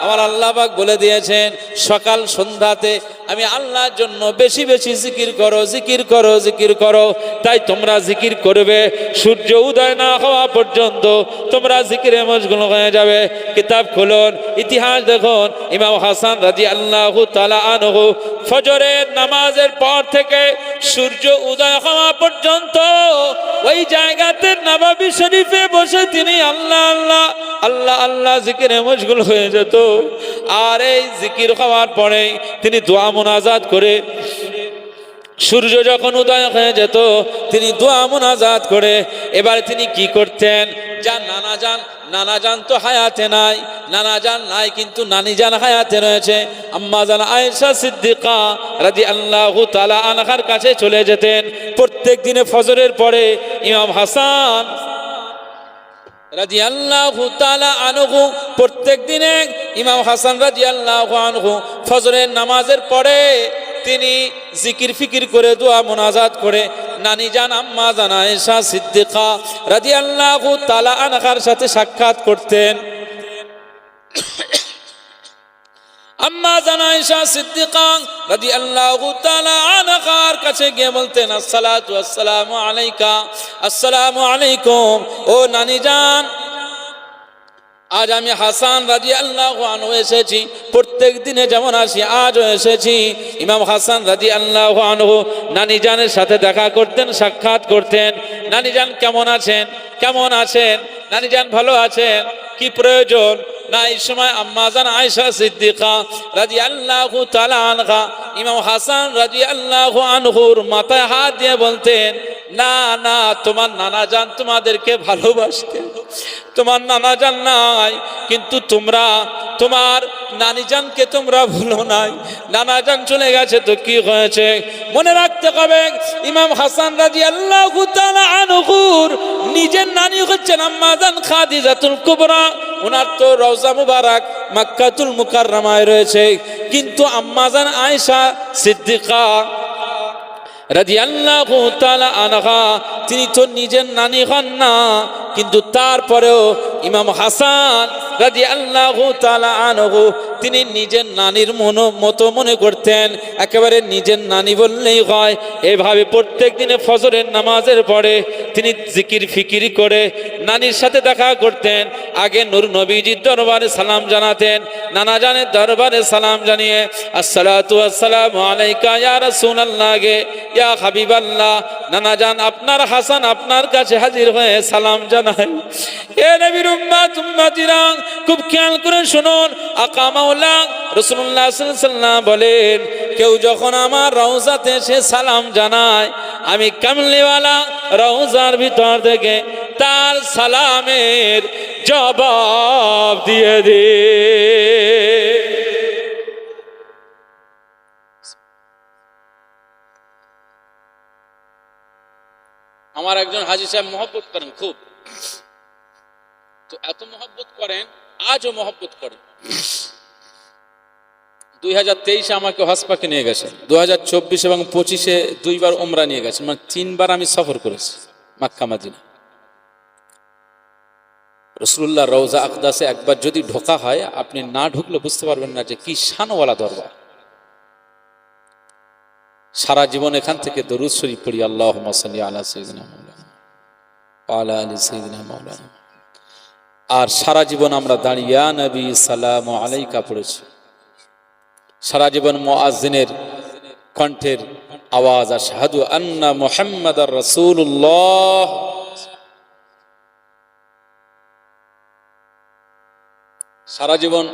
আমার আল্লাহ পাক বলে দিয়েছেন, সকাল সন্ধ্যাতে আমি আল্লাহর জন্য বেশি বেশি জিকির করো। তাই তোমরা জিকির করবে, সূর্য উদয় না হওয়া পর্যন্ত তোমরা জিকিরে মশগুল হয়ে যাবে। কিতাব খুলুন, ইতিহাস দেখুন। ইমাম হাসান রাদিয়াল্লাহু তাআলা আনহু ফজরের নামাজের পর থেকে সূর্য উদয় হওয়া পর্যন্ত ওই জায়গাতে নববী শরীফে বসে তিনি আল্লাহ জিকিরে মশগুল হয়ে যেত। আর এই জিকির হওয়ার পরে তিনি দোয়া মুনাজাত করে, সূর্য যখন উদয় হয়ে যেত তিনি দোয়া মুনাজাত করে এবার তিনি কি করতেন? নানা জান তো হায়াতে নাই, কিন্তু নানি জান হায়াতে রয়েছে। আম্মা জান আয়েশা সিদ্দিকা রাদিয়াল্লাহু তাআলা আনহার কাছে চলে যেতেন। প্রত্যেক দিনে ফজরের পরে ইমাম হাসান রাদিয়াল্লাহু তাআলা আনহু প্রত্যেক দিনে ইমাম হাসান রাদিয়াল্লাহু আনহু ফজরের নামাজের পরে তিনি জিকির ফিকির করে দোয়া মুনাজাত করে নানি জান আম্মা জান আয়েশা সিদ্দিকা রাদিয়াল্লাহু তাআলা আনহার সাথে সাক্ষাৎ করতেন। আম্মা জান আয়েশা সিদ্দিকা রাদিয়াল্লাহু তাআলা আনহার কাছে গিয়ে বলতেন, আসসালাতু ওয়াসসালামু আলাইকা, আসসালামু আলাইকুম। ও নানি জান, আজ আমি হাসান রাদিয়াল্লাহু আনহু এসেছি, প্রত্যেক দিনে যেমন আসি আজও এসেছি। ইমাম হাসান রাদিয়াল্লাহু আনহু নানি জানের সাথে দেখা করতেন, সাক্ষাৎ করতেন। নানি জান কেমন আছেন? নানি জান ভালো আছেন? কি প্রয়োজন? না, এই সময় আম্মা জান আয়েশা সিদ্দিকা রাদিয়াল্লাহু তাআলা আনহা ইমাম হাসান রাদিয়াল্লাহু আনহুর মাথায় হাত দিয়ে বলতেন, না, তোমার নানা জান তোমাদেরকে ভালোবাসতেন, তোমার নানা জান নাই, কিন্তু তোমার নানি জানকে তোমরা ভুলো নাই। নানা জান চলে গেছে তো কি হয়েছে? মনে রাখতে হবে, ইমাম হাসান রাদিয়াল্লাহু তাআলা আনহুর নিজের নানি হচ্ছেন আম্মা জান খাদিজাতুল কুবরা। ওনার তো রওজা মুবারক মক্কাতুল মুকাররমায় রয়েছে, কিন্তু আম্মা জান আয়েশা সিদ্দিকা রাদিয়াল্লাহু তাআলা আনহা তিনি তো নিজের নানি হন না, কিন্তু তারপরেও ইমাম হাসান রাদিয়াল্লাহু তাআলা আনহু তিনি নিজের নানির মতো মনে করতেন, একেবারে নিজের নানি বললেই হয়। এভাবে প্রত্যেক দিনে ফজরের নামাজের পরে তিনি জিকির ফিকির করে নানির সাথে দেখা করতেন। আগে নূর নবীজির দরবারে সালাম জানাতেন, নানা জানের দরবারে সালাম জানিয়ে আসসালাতু আসসালামু আলাইকা ইয়া রাসূলুল্লাহ গে ইয়া হাবিবাল্লাহ, নানা জান আপনার হাসান আপনার কাছে হাজির হয়ে সালাম জানায়। এ নবীর উম্মত উম্মতিরা খুব খেয়াল করে শুনুন, আকা মাওলা রাসূলুল্লাহ সাল্লাল্লাহু আলাইহি ওয়াসাল্লাম বলেন, কেউ যখন আমার রওজাতে এসে সালাম জানায়, আমি কামলিওয়ালা রওজার ভিতর থেকে তার সালামের জবাব দিয়ে দিই। আমার একজন হাজী সাহেব মহব্বত করেন খুব, তো এত মহব্বত করেন, আজও মহব্বত করেন। 2023 আমাকে হজ পাকে নিয়ে গেছেন, 2024 এবং 25-এ দুইবার উমরা নিয়ে গেছেন, মানে 3 বার আমি সফর করেছি মক্কা মদিনা। রাসূলুল্লাহ রওজা আকদাসে একবার যদি ঢোকা হয়, আপনি না ঢুকলে বুঝতে পারবেন না যে কি শানওয়ালা দরবার। সারা জীবন এখান থেকে দরুদ শরীফ পড়ি, আল্লাহুম্মা সাল্লি আলা সাইয়্যিদিনা মাওলানা ওয়া আলা আলি সাইয়্যিদিনা মাওলানা। আর সারা জীবন আমরা দাঁড়িয়ে ইয়া নবী সালামু আলাইকা পড়েছি। সারা জীবন মুয়াজ্জিনের কণ্ঠের আওয়াজ আশহাদু আন্না মুহাম্মাদার রাসূলুল্লাহ। সারা জীবন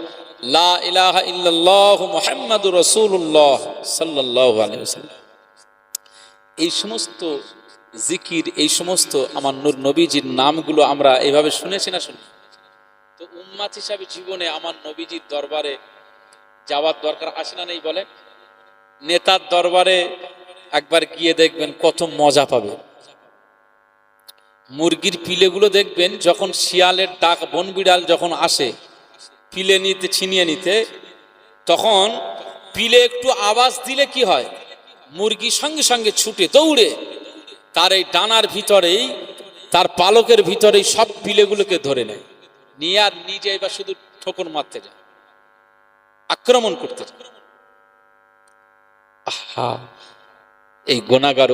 লা ইলাহা ইল্লাল্লাহ মুহাম্মাদুর রাসূলুল্লাহ সাল্লাল্লাহু আলাইহি ওয়াসাল্লাম। এই সমস্ত জিকির, এই সমস্ত আমার নূর নবীজির নামগুলো আমরা এইভাবে শুনেছি না শুনি? তো উম্মাত হিসাবে জীবনে আমার নবীজির দরবারে যাওয়ার দরকার আসে না নেই বলেন? নেতার দরবারে একবার গিয়ে দেখবেন কত মজা পাবে। মুরগির পিলেগুলো দেখবেন, যখন শিয়ালের ডাক, বন বিড়াল যখন আসে পিলে নিতে, ছিনিয়ে নিতে, তখন পিলে একটু আওয়াজ দিলে কি হয়, মুরগি সঙ্গে সঙ্গে ছুটে দৌড়ে তার এই ডানার ভিতরেই, তার পালকের ভিতরেই সব পিলেগুলোকে ধরে নেয়, নিয়ে আর নিজে এবার শুধু ঠোকর মারতে যায়, আক্রমণ করতে যায়। আহা, এই গুনাহগার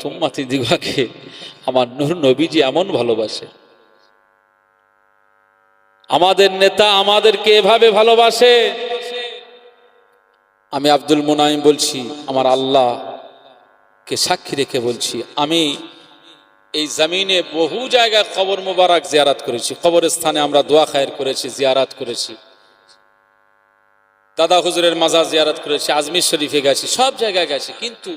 উম্মতি দিগকে আমার নূর নবীজি এমন ভালোবাসে। আমাদের নেতা আমাদেরকে এভাবে ভালোবাসে। আমি আব্দুল মুনাইম বলছি, আমার আল্লাহকে সাক্ষী রেখে বলছি, আমি এই জমিনে বহু জায়গায় কবর মোবারক জিয়ারত করেছি, কবরস্থানে আমরা দোয়া খায়ের করেছি, জিয়ারত করেছি, দাদা হুজুরের মাজার জিয়ারত করেছি, আজমির শরীফে গেছি, সব জায়গায় গেছি, কিন্তু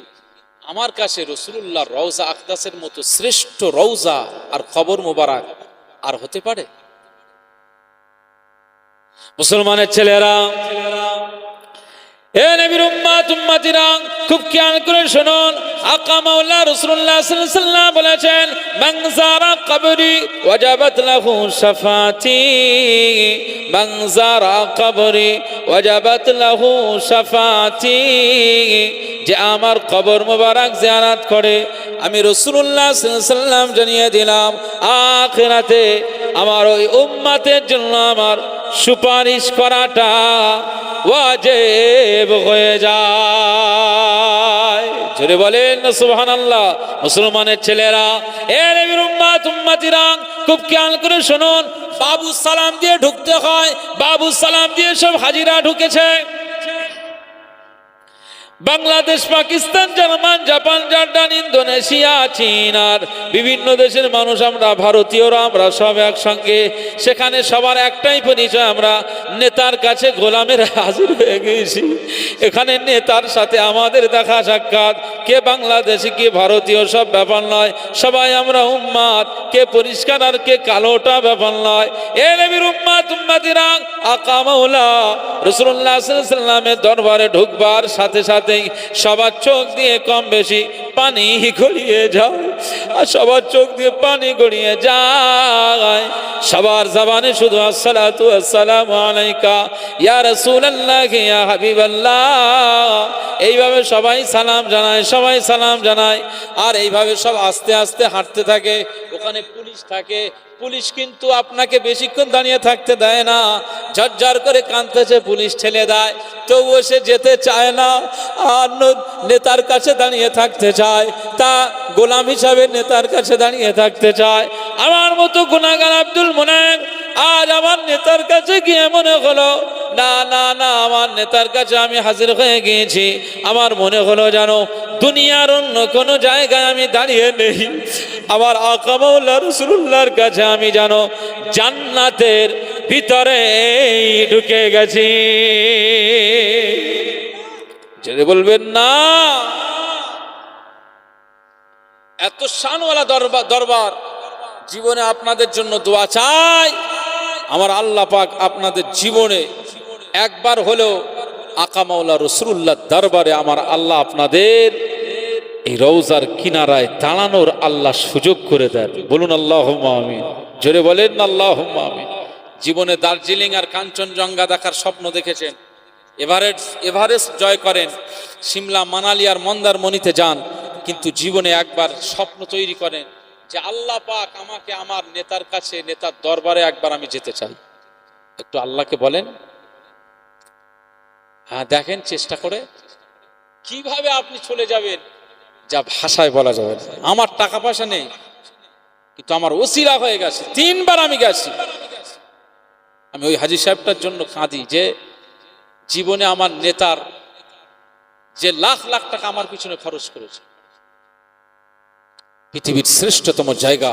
আমার কাছে রাসূলুল্লাহ রওজা আকদাসের মতো শ্রেষ্ঠ রওজা আর কবর মোবারক আর হতে পারে? মুসলমানের ছেলেরা, এ নবীর উম্মত উম্মতিরা, খুব খেয়াল করে শুনুন, আকা মাওলা রাসূলুল্লাহ সাল্লাল্লাহু আলাইহি ওয়াসাল্লাম বলেছেন, মান যারা কবরি ওয়াজাবাত লাহু শাফাতি, মান যারা কবরি ওয়াজাবাত লাহু শাফাতি। যে আমার কবর মোবারক জিয়ারত করে, আমি রাসূলুল্লাহ সাল্লাল্লাহু আলাইহি ওয়াসাল্লাম জানিয়ে দিলাম, আখিরাতে আমার ওই উম্মতের জন্য আমার সুপারিশ করাটা ওয়াজিব হয়ে যায়। জোরে বলেন না সুবহানাল্লাহ। মুসলমানের ছেলেরা, এ নবীর উম্মত উম্মতিরা, খুব খেয়াল করে শুনুন, বাবু সালাম দিয়ে ঢুকতে হয়, বাবু সালাম দিয়ে সব হাজিরা ঢুকেছে। Bangladesh, Pakistan, German, Japan, Jordan, Indonesia, চীন আর বিভিন্ন দেশের মানুষ, আমরা ভারতীয়রা, আমরা সব একসঙ্গে। সেখানে সবার একটাই পরিচয়, আমরা নেতার কাছে গোলামের হাজির হয়ে গেছি। এখানে নেতার সাথে আমাদের দেখা সাক্ষাৎ, কে বাংলাদেশি কে ভারতীয় সব ব্যাপার নয়, সবাই আমরা উম্মাত, কে পরিষ্কার আর কে কালোটা ব্যাপার নয়। এ নবীর উম্মাত উম্মতিরা, আকা মাওলা রাসূলুল্লাহ সাল্লাল্লাহু আলাইহি ওয়াসাল্লামের দরবারে ঢুকবার সাথে সাথে সবার চোখ দিয়ে কম বেশি পানি গড়িয়ে যায়, আর সবার চোখ দিয়ে পানি গড়িয়ে যায়। সবার জবানে শুধু আসসালাতু আসসালামু আলাইকা ইয়া রাসূলুল্লাহ ইয়া হাবিবাল্লাহ, এইভাবে সবাই সালাম জানায়, সবাই সালাম জানায়। আর এইভাবে সব আস্তে আস্তে হাঁটতে থাকে। ওখানে পুলিশ থাকে, পুলিশ কিন্তু আপনাকে বেশিক্ষণ দাঁড়িয়ে থাকতে দেয় না, ঝরঝর করে কাঁদতেছে, পুলিশ ঠেলে দেয়, তবুও সে যেতে চায় না, আর নেতার কাছে দাঁড়িয়ে থাকতে চায়, তা গোলাম হিসাবে নেতার কাছে দাঁড়িয়ে থাকতে চায়। আমার মতো গুনাহগার আব্দুল মুনাইম আজ আমার নেতার কাছে গিয়ে মনে হলো না না না, আমার নেতার কাছে আমি হাজির হয়ে গিয়েছি, আমার মনে হলো জানো দুনিয়ার অন্য কোনো জায়গায় আমি দাঁড়িয়ে নেই, আমার আকা মাওলা রাসূলুল্লাহর কাছে আমি জানো জান্নাতের ভিতরে ঢুকে গেছি। যদি বলবেন না, এত শানওয়ালা দরবার, জীবনে আপনাদের জন্য দোয়া চাই, আমার আল্লাহ পাক আপনাদের জীবনে একবার হলেও আকা মাওলা রাসূলুল্লাহর দরবারে আমার আল্লাহ আপনাদের এই রওজার কিনারায় দাঁড়ানোর আল্লাহ সুযোগ করে দেন। বলুন আল্লাহুম্মা আমিন, জোরে বলেন না আল্লাহুম্মা আমিন। জীবনে দার্জিলিং আর কাঞ্চনজঙ্ঘা দেখার স্বপ্ন দেখেছেন, এভারেস্ট জয় করেন, সিমলা মানালি আর মন্দারমণিতে যান, কিন্তু জীবনে একবার স্বপ্ন তৈরি করেন যে আল্লাহ পাক আমাকে আমার নেতার কাছে, নেতার দরবারে একবার আমি যেতে চাই। একটু আল্লাহকে বলেন, হ্যাঁ দেখেন চেষ্টা করে কিভাবে আপনি চলে যাবেন, যা ভাষায় বলা যাবে না। আমার টাকা পয়সা নেই, কিন্তু আমার ওসিলা হয়ে গেছে, 3 বার আমি গেছি। আমি ওই হাজী সাহেবটার জন্য কাঁদি যে জীবনে আমার নেতার যে লাখ লাখ টাকা আমার পিছনে খরচ করেছে। পৃথিবীর শ্রেষ্ঠতম জায়গা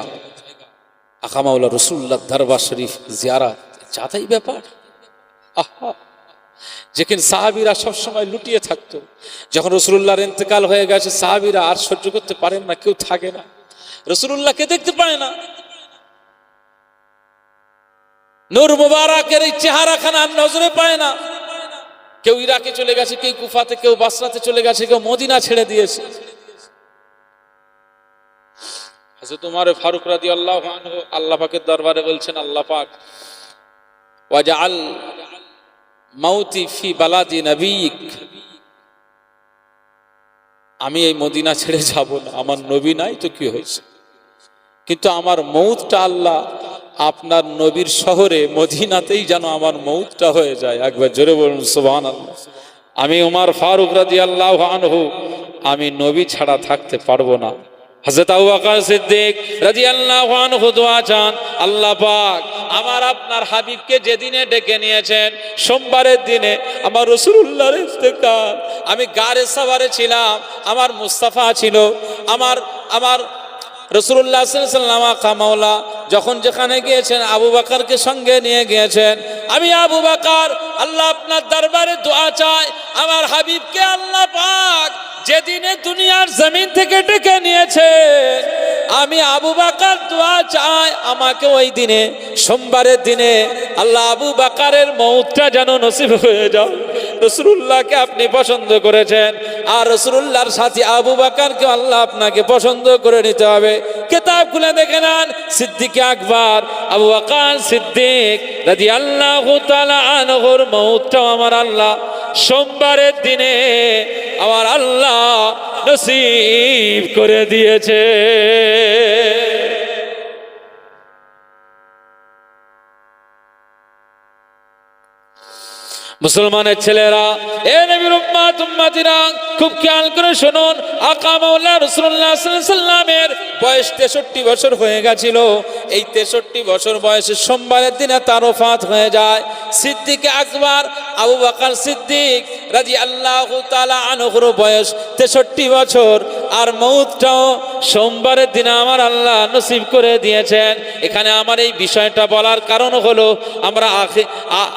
আকা মাওলা রাসূলুল্লাহর দরবার শরীফ জিয়ারত, যাতাই ব্যাপার। আহা, যেখানে সাহাবীরা সবসময় লুটিয়ে থাকতো, যখন রাসূলুল্লাহর ইন্তেকাল হয়ে গেছে সাহাবীরা আর সহ্য করতে পারেন না, কেউ থাকে না, রাসূলুল্লাহকে দেখতে পায় না, নূর মুবারকের এই চেহারাখানা নজরে পায় না। কেউ ইরাকে চলে গেছে, কেউ কুফাতে, কেউ বাসরাতে চলে গেছে, কেউ মদিনা ছেড়ে দিয়েছে। হযরত ওমর ফারুক রাদিয়াল্লাহু আনহু আল্লাহ পাকের দরবারে বলছেন, আল্লাহ পাক ওয়াজআল মাউতি ফি বালাদি নবিয়িক, আমি এই মদিনা ছেড়ে যাব না, আমার নবী নাই তো কি হয়েছে, কিন্তু আমার মৌতটা আল্লাহ আপনার নবীর শহরে মদিনাতেই যেন আমার মৌতটা হয়ে যায়। একবার জোরে বলুন সুবহানাল্লাহ। আমি ওমর ফারুক রাদিয়াল্লাহু আনহু আমি নবী ছাড়া থাকতে পারবো না। হযরত আবু বকর সিদ্দিক রাদিয়াল্লাহু আনহু দোয়া চান, আল্লাহ পাক আমার আপনার হাবিবকে যেদিনে ডেকে নিয়েছেন সোমবারের দিনে আমার রাসূলুল্লাহর ইন্তেকাল, আমি গারে সাওয়ারে ছিলাম, আমার মুস্তাফা ছিল, আমার রাসূলুল্লাহ সাল্লাল্লাহু আলাইহি ওয়াসাল্লাম আকা মাওলা যখন যেখানে গিয়েছেন আবু বকরকে সঙ্গে নিয়ে গিয়েছেন। আমি আবু বকর আল্লাহ আপনার দরবারে দোয়া চাই, আমার হাবিবকে আল্লাহ পাক যেদিনে দুনিয়ার জমিন থেকে ডেকে নিয়েছে, আমি আবু বকর দোয়া চাই আমাকে ওই দিনে সোমবারের দিনে আল্লাহ আবু বকরের মওতটা যেন নসিব হয়ে যায়। রাসূলুল্লাহকে আপনি পছন্দ করেছেন, আর রাসূলুল্লাহর সাথী আবু বকরকে আল্লাহ আপনাকে পছন্দ করে নিতে হবে। কিতাব খুলে দেখে নেন, সিদ্দিক আকবর আবু বকর সিদ্দিক রাদিয়াল্লাহু তাআলা আনহুর মওতটাও আমার আল্লাহ সোমবারের দিনে আমার আল্লাহ নসিব করে দিয়েছে। মুসলমানের ছেলেরা, এ নবীর উম্মত উম্মতিরা, খুব খেয়াল করে শুনুন, আকা মাওলা রাসূলুল্লাহ সাল্লাল্লাহু আলাইহি ওয়াসাল্লামের বয়স 63 বছর হয়ে গেছিল। এই 63 বছর বয়সে সোমবারের দিনে তার ওফাত হয়ে যায়। সিদ্দিক আকবর আবু বকর সিদ্দিক রাদিয়াল্লাহু তাআলা আনহুর বয়স 63 বছর, আর মওতটাও সোমবারের দিনে আমার আল্লাহ নসিব করে দিয়েছেন। এখানে আমার এই বিষয়টা বলার কারণ হলো আমরা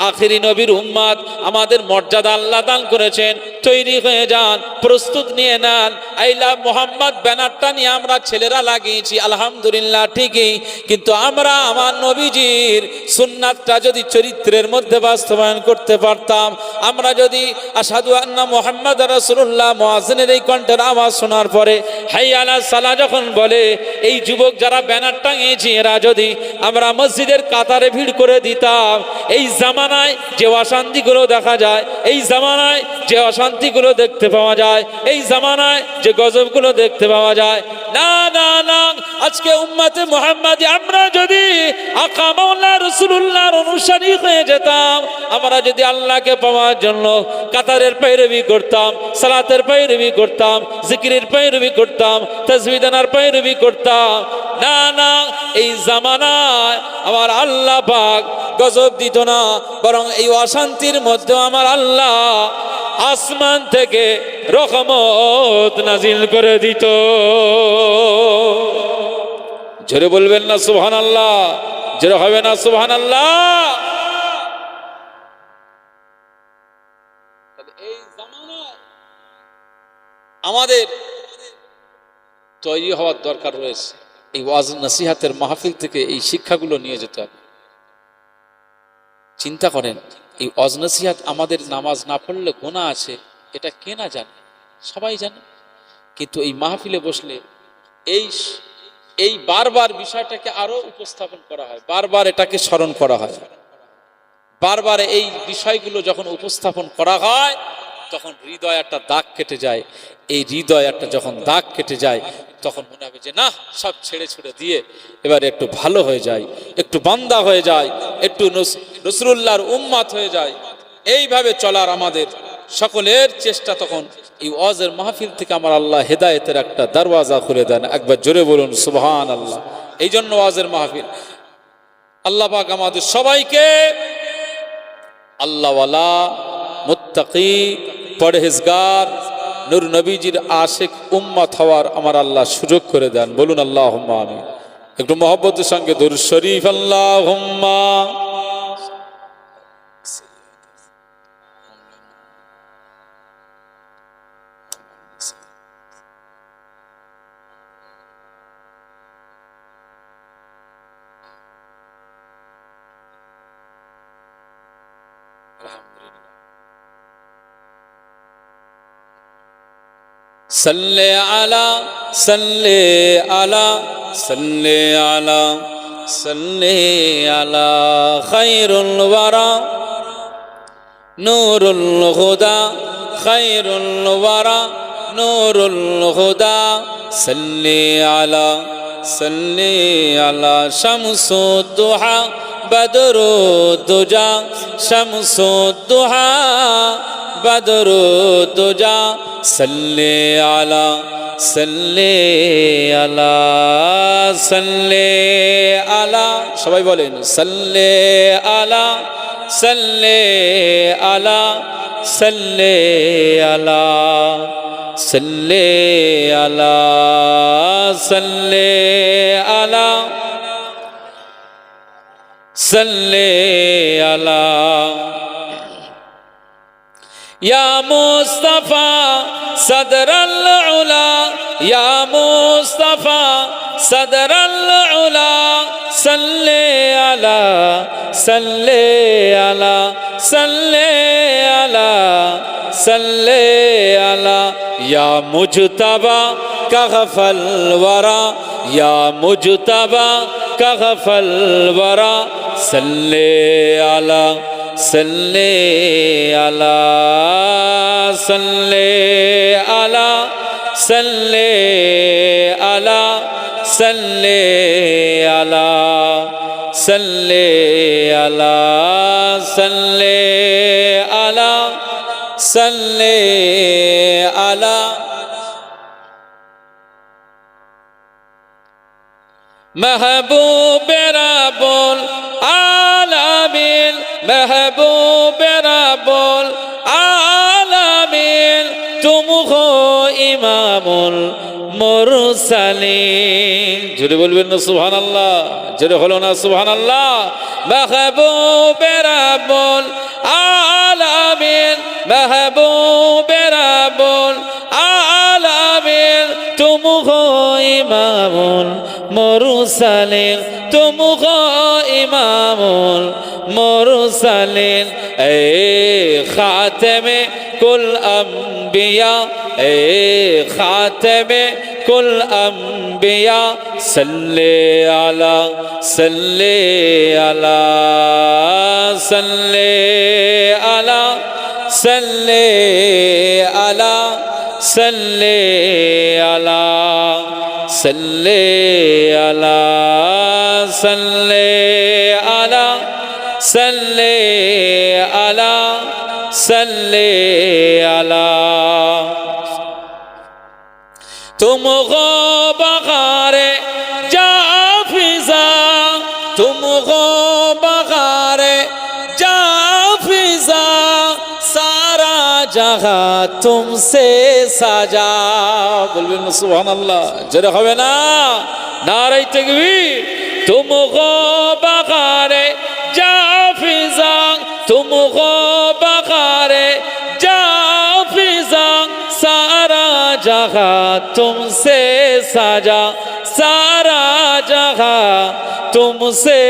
আখিরি নবীর উম্মত, আমাদের মর্যাদা আল্লাহ দান করেছেন। তৈরি হয়ে যান, প্রস্তুত নিয়ে নেন। আই লাভ মোহাম্মদ ব্যানারটা নিয়ে আমরা ছেলেরা লাগিয়েছি, আলহামদুলিল্লাহ ঠিকই, কিন্তু আমরা আমার নবীজির সুন্নাতটা যদি চরিত্রের মধ্যে বাস্তবায়ন করতে পারতাম, আমরা যদি আশহাদু আন্না মুহাম্মাদার রাসূলুল্লাহ মুয়াজ্জিনের এই কণ্ঠের আওয়াজ শোনার পরে পরে হাইয়া আলা সালাহ যখন বলে, এই যুবক যারা ব্যানার টাঙিয়েছি এরা যদি আমরা মসজিদের কাতারে ভিড় করে দিতাম, এই জামানায় যে অশান্তিগুলো দেখা যায়, এই জামানায় যে অশান্তিগুলো দেখতে পাওয়া যায়, এই জামানায় যে গজবগুলো দেখতে পাওয়া যায়, না না না, আজকে উম্মতে মুহাম্মাদি আমরা যদি আকা মাওলা রাসূলুল্লাহর অনুসারী হয়ে যেতাম, আমরা যদি আল্লাহকে পাওয়ার জন্য কাতারের पैरवी করতাম, সালাতের पैरवी করতাম, জিকিরের पैरवी করতাম, তাসবিহ দানার पैरवी করতাম, না না, এই জামানায় আমার আল্লাহ পাক গজব দিত না, বরং এই অশান্তির মধ্যে আমার আল্লাহ আসমান থেকে রহমত নাজিল করে দিত। জোরে বলবেন না সুবহানাল্লাহ? জোরে হবে না সুবহানাল্লাহ? এই জামানায় আমাদের তৈরি হওয়ার দরকার রয়েছে। এই ওয়াজ নসিহাতের মাহফিল থেকে এই শিক্ষাগুলো নিয়ে যেতে হবে। চিন্তা করেন, এই ওয়াজ নসিহাত, আমাদের নামাজ না পড়লে গুনাহ আছে, এটা কে না জানে? সবাই জানে। কিন্তু এই মাহফিলে বসলে এই বারবার বিষয়টাকে আরো উপস্থাপন করা হয়, বারবার এটাকে স্মরণ করা হয়, বারবার এই বিষয়গুলো যখন উপস্থাপন করা হয় তখন হৃদয় একটা দাগ কেটে যায়। এই হৃদয় একটা যখন দাগ কেটে যায় তখন মনে হবে যে না, সব ছেড়ে ছুড়ে দিয়ে এবার একটু ভালো হয়ে যায়, একটু বান্দা হয়ে যায়, একটু রাসূলুল্লাহর উম্মত হয়ে যায়। এইভাবে চলার আমাদের সকলের চেষ্টা। তখন এই ওয়াজের মাহফিল থেকে আমার আল্লাহ হেদায়েতের একটা দরওয়াজা খুলে দেন। একবার জোরে বলুন সুবহানাল্লাহ। এই জন্য ওয়াজের মাহফিল। আল্লাহ পাক আমাদের সবাইকে আল্লাহওয়ালা, মুত্তাকি, পরহেজগার, নূর নবীজির আশিক উম্মত হওয়ার আমার আল্লাহ সুযোগ করে দেন। বলুন আল্লাহুম্মা আমিন। একটু মহব্বতের সঙ্গে দরুদ শরীফ আল্লাহুম্মা। सल्ले अला सल्ले अला सल्ले अला सल्ले अला खैरुल वरा नूरुल हुदा खैरुल वरा नूरुल हुदा सल्ले अला शम्सुद्दुहा बदरुद्दुजा शम्सुद्दुहा बदरुद्दुजा सल्ले अला सल्ले अला सल्ले अला। সবাই বলেন सल्ले अला सल्ले अला सल्ले अला सल्ले अला सल्ले अला सल्ले अला। या मुस्तफा सदरल उला या मुस्तफा सदरल उला सल्ले अला सल्ले अला सल्ले अला सल्ले अला। या मुजतबा कगफल वरा या मुजतबा कगफल वरा सल्ले अला सल्ले अला सल्ले अला सल्ले अला सल्ले अला सल्ले अला सल्ले अला सल्ले अला। महबूब रब्बुल आलमीन महबूब रब्बुल आलमीन तुम हो इमामुल मुरसलीन। জোরে বলবেন না সুবহানাল্লাহ? জোরে হলো না সুবহানাল্লাহ? महबूब रब्बुल आलमीन महबूब रब्बुल आलमीन तुम हो इमामुल मुरसलीन तुम हो इमामुल मुरसलीन ए खातमे कुल अंबिया ए खातमे कुल अंबिया सल्ले अला सल्ले अला सल्ले अला सल्ले अला सल्ले अला सल्ले अला सल्ले अला सल्ले अला सल्ले अला तुम गो बगारे जाफिजा तुम गो बगारे जाफिजा सारा जहां तुमसे साजा बोलबेन सुबहानाल्लाह जरा হবে না नारे तकबीर तुम गो बगारे जाफिजा तुम गो बगारे जाफिजा सारा जहां तुमसे साजा सारा जहां तुमसे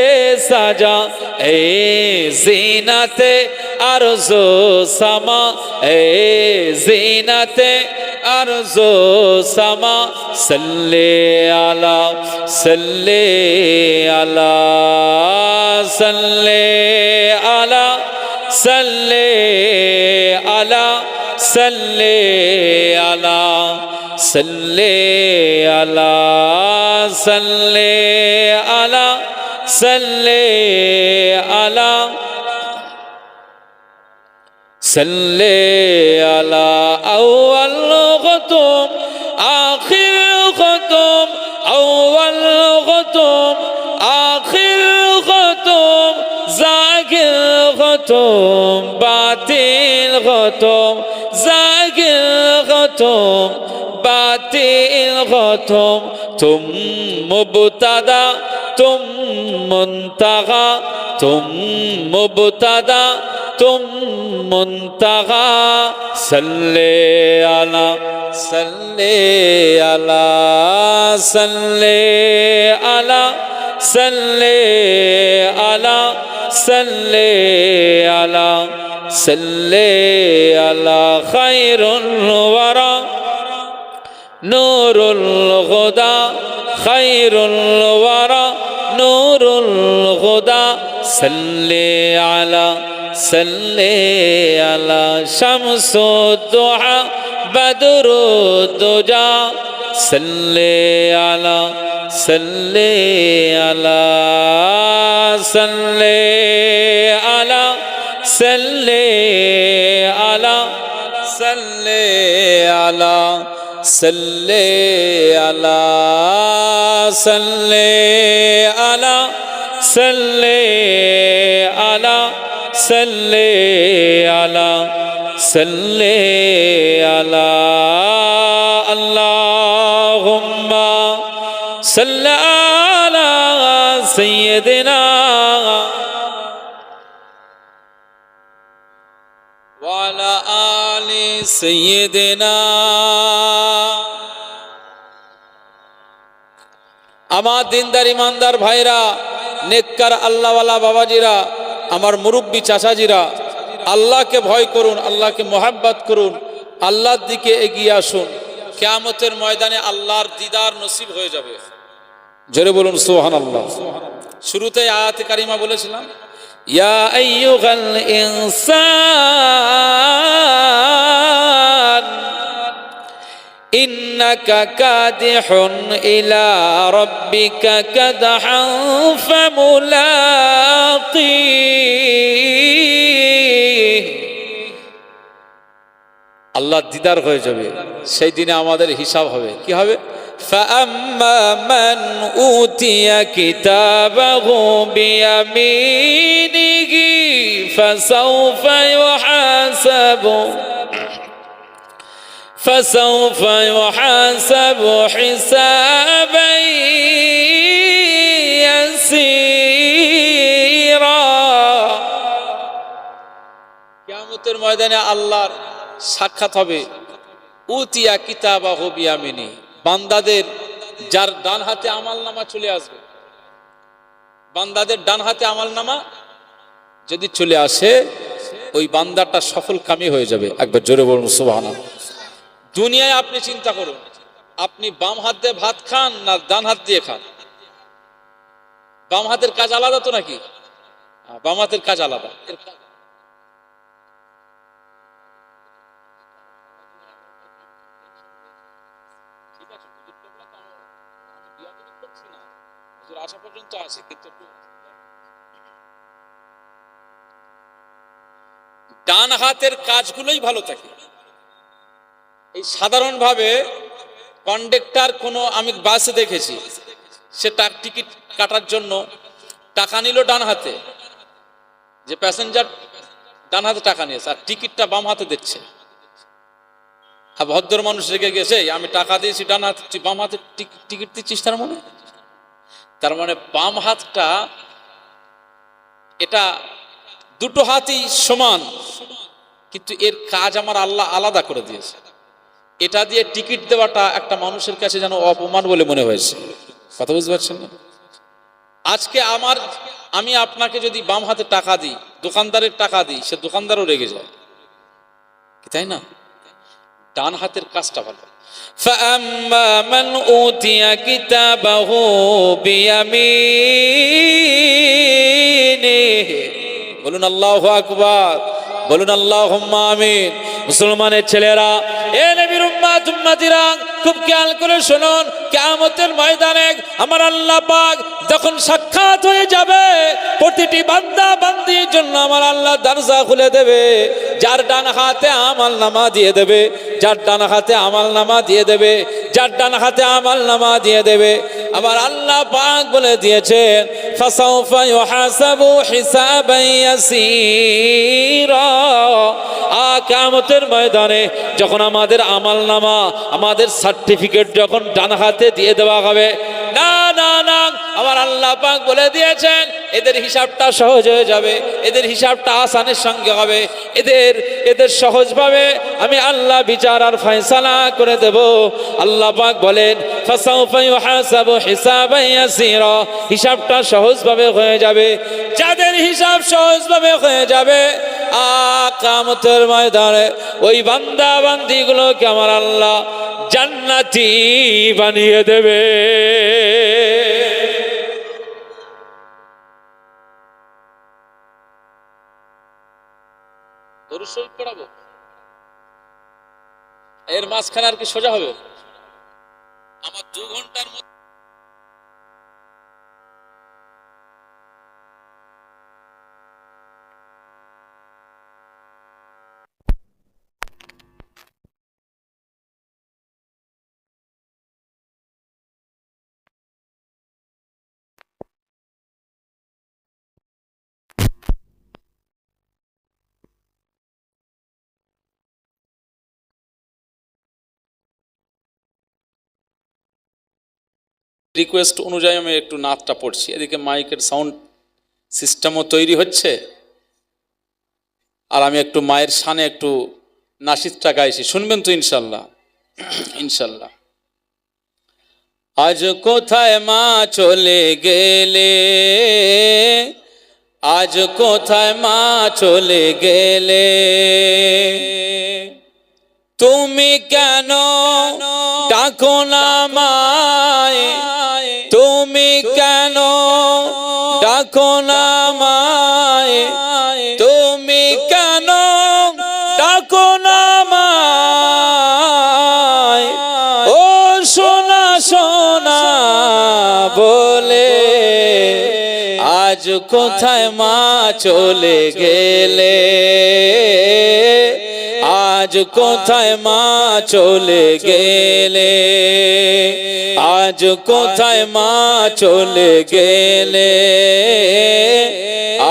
साजा ए जीनते अर्ज़ो समा ए जीनते अर्ज़ो समा सल्ले अला सल्ले अला सल्ले अला सल्ले अला सल्ले अला सल्ले अला सल्ले अला सल्ले अला सल्ले अला अव्वल ख़ुतूम आखिर ख़ुतूम अव्वल ख़ुतूम आखिर ख़ुतूम ज़ाहिर ख़ुतूम बातिन ख़ुतूम ज़ाहिर ख़ुतूम बातिन ख़ुतूम तुम मुब्तदा तुम मुंतहा तुम मुब्तदा तुम मुंतहा सल्ले अला सल्ले अला सल्ले अला सल्ले अला सल्ले अला सल्ले अला खैरुल वरा नूरुल हुदा खैरुल वरा नूरुल हुदा सल्ले अला सल्ले अला शम्सुद्दुहा बदरुद्दुजा सल्ले अला सल्ले अला सल्ले अला सल्ले अला सल्ले अला सल्ले अला सल्ले अला सल्ले अला सल्ले अला सल्ले अला अल्लाहुम्मा सल्ली अला सय्यिदिना व अला आलि सय्यिदिना আমার দিনদার ইমানদার ভাইরা নেককার আল্লাহওয়ালা বাবাজিরা আমার মুরব্বী চাচাজিরা আল্লাহকে ভয় করুন আল্লাহকে মোহাব্বত করুন আল্লাহর দিকে এগিয়ে আসুন কিয়ামতের ময়দানে আল্লাহর দিদার নসিব হয়ে যাবে জোরে বলুন সুবহানাল্লাহ শুরুতে আয়াতে কারিমা বলেছিলাম ইয়া আইয়ুহাল ইনসান ইন্নাকা কাদিহুন ইলা রাব্বিকা কাদহান ফামুলাকি আল্লাহ দিদার হয়ে যাবে সেই দিনে আমাদের হিসাব হবে কি হবে فأما من أوتي كتابه بيمينه فسوف يحاسب حسابا يسيرا কিয়ামতের ময়দানে আল্লাহর সাক্ষাৎ হবে উতিয়া কিতাবাহু বিয়ামিনি বান্দাদের যার ডান হাতে আমলনামা চলে আসবে বান্দাদের ডান হাতে আমলনামা যদি চলে আসে ওই বান্দাটা সফল কামি হয়ে যাবে। একবার জোরে বলুন সুবহানাল্লাহ। দুনিয়ায় আপনি চিন্তা করুন, আপনি বাম হাত দিয়ে ভাত খান না ডান হাত দিয়ে খান? বাম হাতের কাজ আলাদা তো নাকি? বাম হাতের কাজ আলাদা। আশা পর্যন্ত আছে, কিন্তু ডান হাতের কাজগুলোই ভালো থাকে। এই সাধারণভাবে কন্ডাক্টর কোনো, আমি বাসে দেখেছি, সে টিকিট কাটার জন্য টাকা নিল ডান হাতে, যে প্যাসেঞ্জার ডান হাতে টাকা নিয়েছে আর টিকিটটা বাম হাতে দিচ্ছে। আর ভদ্র মানুষ রেগে গেছে, আমি টাকা দিয়েছি ডান হাতে, তুই বাম হাতে টিকিট দিচ্ছিস। তার মানে বাম হাতটা, এটা দুটো হাতই সমান, কিন্তু এর কাজ আমার আল্লাহ আলাদা করে দিয়েছে। এটা দিয়ে টিকিট দেওয়াটা একটা মানুষের কাছে যেন অপমান বলে মনে হয়েছে। কথা বুঝতে পারছেন না? আজকে আমি আপনাকে যদি বাম হাতে টাকা দিই, দোকানদারের টাকা দিই, সে দোকানদারও রেগে যায়, তাই না? ডান হাতের কাজটা ভালো। فَأَمَّا مَنْ أُوتِيَ كِتَابَهُ بِيَمِينِهِ বলুন আল্লাহু আকবার, বলুন আল্লাহুম্মা আমিন। মুসলমানের ছেলেরা, এ নবীর উম্মত উম্মতিরা, খুব খেয়াল করে শুনুন, কিয়ামতের ময়দানে আমার আল্লাহ পাক যখন সাক্ষাৎ হয়ে যাবে, প্রতিটি বান্দা বান্দির জন্য আমার আল্লাহ দরজা খুলে দেবে। যার ডান হাতে আমলনামা দিয়ে দেবে, যার ডান হাতে আমলনামা দিয়ে দেবে, যার ডান হাতে আমলনামা দিয়ে দেবে। আবার আল্লাহ পাক বলে দিয়েছেন, ফাসাউফা ইউহাসাবু হিসাবান ইয়াসীরা। কিয়ামতের ময়দানে যখন আমাদের আমলনামা, আমাদের সার্টিফিকেট যখন ডান হাতে দিয়ে দেওয়া হবে, না না না, আমার আল্লাহ পাক বলে দিয়েছেন এদের হিসাবটা সহজ হয়ে যাবে, এদের হিসাবটা আসানের সঙ্গে হবে, এদের সহজভাবে আমি আল্লাহ বিচার আর ফয়সালা করে দেব। আল্লাহ পাক বলেন, ফাসাউফা ইউহাসাবু হিসাবান ইয়াসীরা, হিসাবটা সহজভাবে হয়ে যাবে। যাদের হিসাব সহজভাবে হয়ে যাবে, কিয়ামতের ময়দানে ওই বান্দা বান্দিগুলোকে আমার আল্লাহ জান্নাতি বানিয়ে দেবে। দরুদ শরীফ পড়াবো, এর মাঝখানে আর কি সোজা হবে? আমার 2 ঘন্টার মধ্যে রিকোয়েস্ট অনুযায়ী আমি একটু নাতটা পড়ছি। এদিকে মাইকের সাউন্ড সিস্টেমও তৈরি হচ্ছে, আর আমি একটু মায়ের শানে একটু নাশিদটা গাইছি, শুনবেন তো ইনশাল্লাহ? ইনশাল্লাহ। আজ কোথায় মা চলে গেলে, আজ কোথায় মা চলে গেলে, তুমি কেন ডাকো না মায়, তুমি কেন ডাকো না মায়, তুমি কেন ডাকো না মায়, ও সোনা সোনা বলে, আজ কোথায় মা চলে গেলে, আজ কোথায় মা চলে গেলে, আজ কোথায় মা চলে গেলে,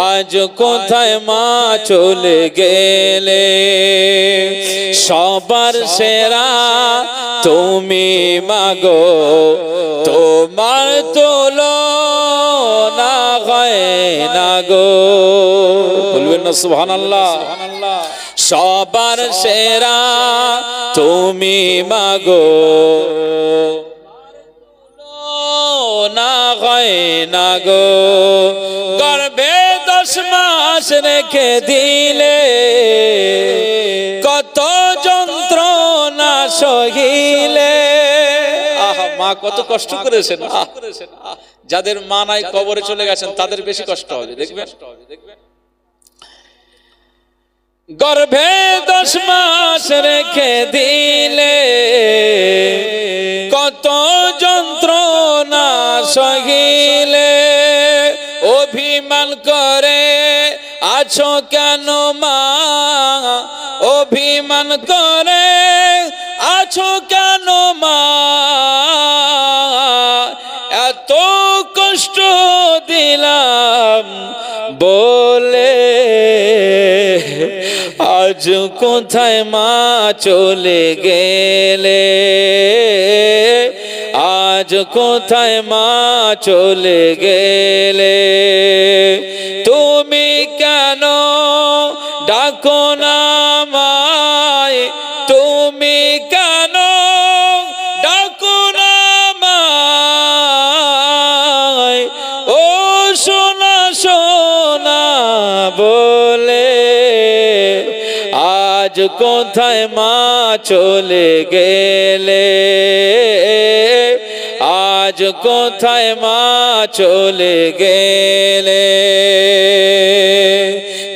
আজ কোথায় মা চলে গেলে। সবার সেরা তুমি মাগো, তোমার তুলনা হয় না গো। বলবেন না সুবহানাল্লাহ? সবার সেরা তুমি মাগো, না হয় না গো। গর্ভে 10 মাস মাস রেখে দিলে কত যন্ত্রণা সহিলে। আহা, মা কত কষ্ট করেছেন। যাদের মা নাই কবরে চলে গেছেন তাদের বেশি কষ্ট হবে, দেখবেন। গর্ভে 10 মাস রেখে দিলে কত যন্ত্রণা সহিলে। অভিমান করে আছো কেন মা, অভিমান করে আছো কেন মা, এত কষ্ট দিলাম বলে। আজ কোথায় মা চলে গেলে, আজ কোথায় মা চলে গেলে। তুমি কেন ডাকো না আমায়, তুমি কেন ডাকো না আমায়, ও সোনা সোনা বলে। আজ কোথায় মা চলে গেলে, আজ কোথায় মা চলে গেলে।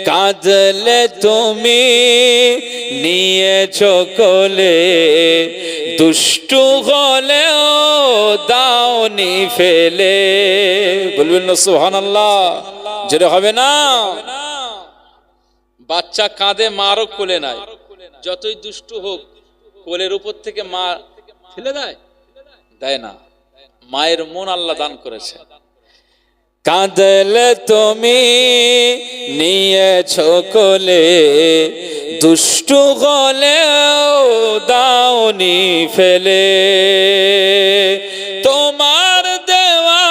কাঁদলে তুমি নিয়েছো কোলে, দুষ্টু হলেও দাওনি ফেলে। বলবেন না সুবহানাল্লাহ, জোরে হবে না? বাচ্চা কাঁদে, মারও কোলে নাই। যতই দুষ্টু হোক কোলের উপর থেকে মা ফেলে দেয়? দেয় না। মায়ের মন আল্লাহ দান করেছে। কাঁদলে তুমি নিয়েছো কোলে, দুষ্টু হলেও দাওনি ফেলে। তোমার দেওয়া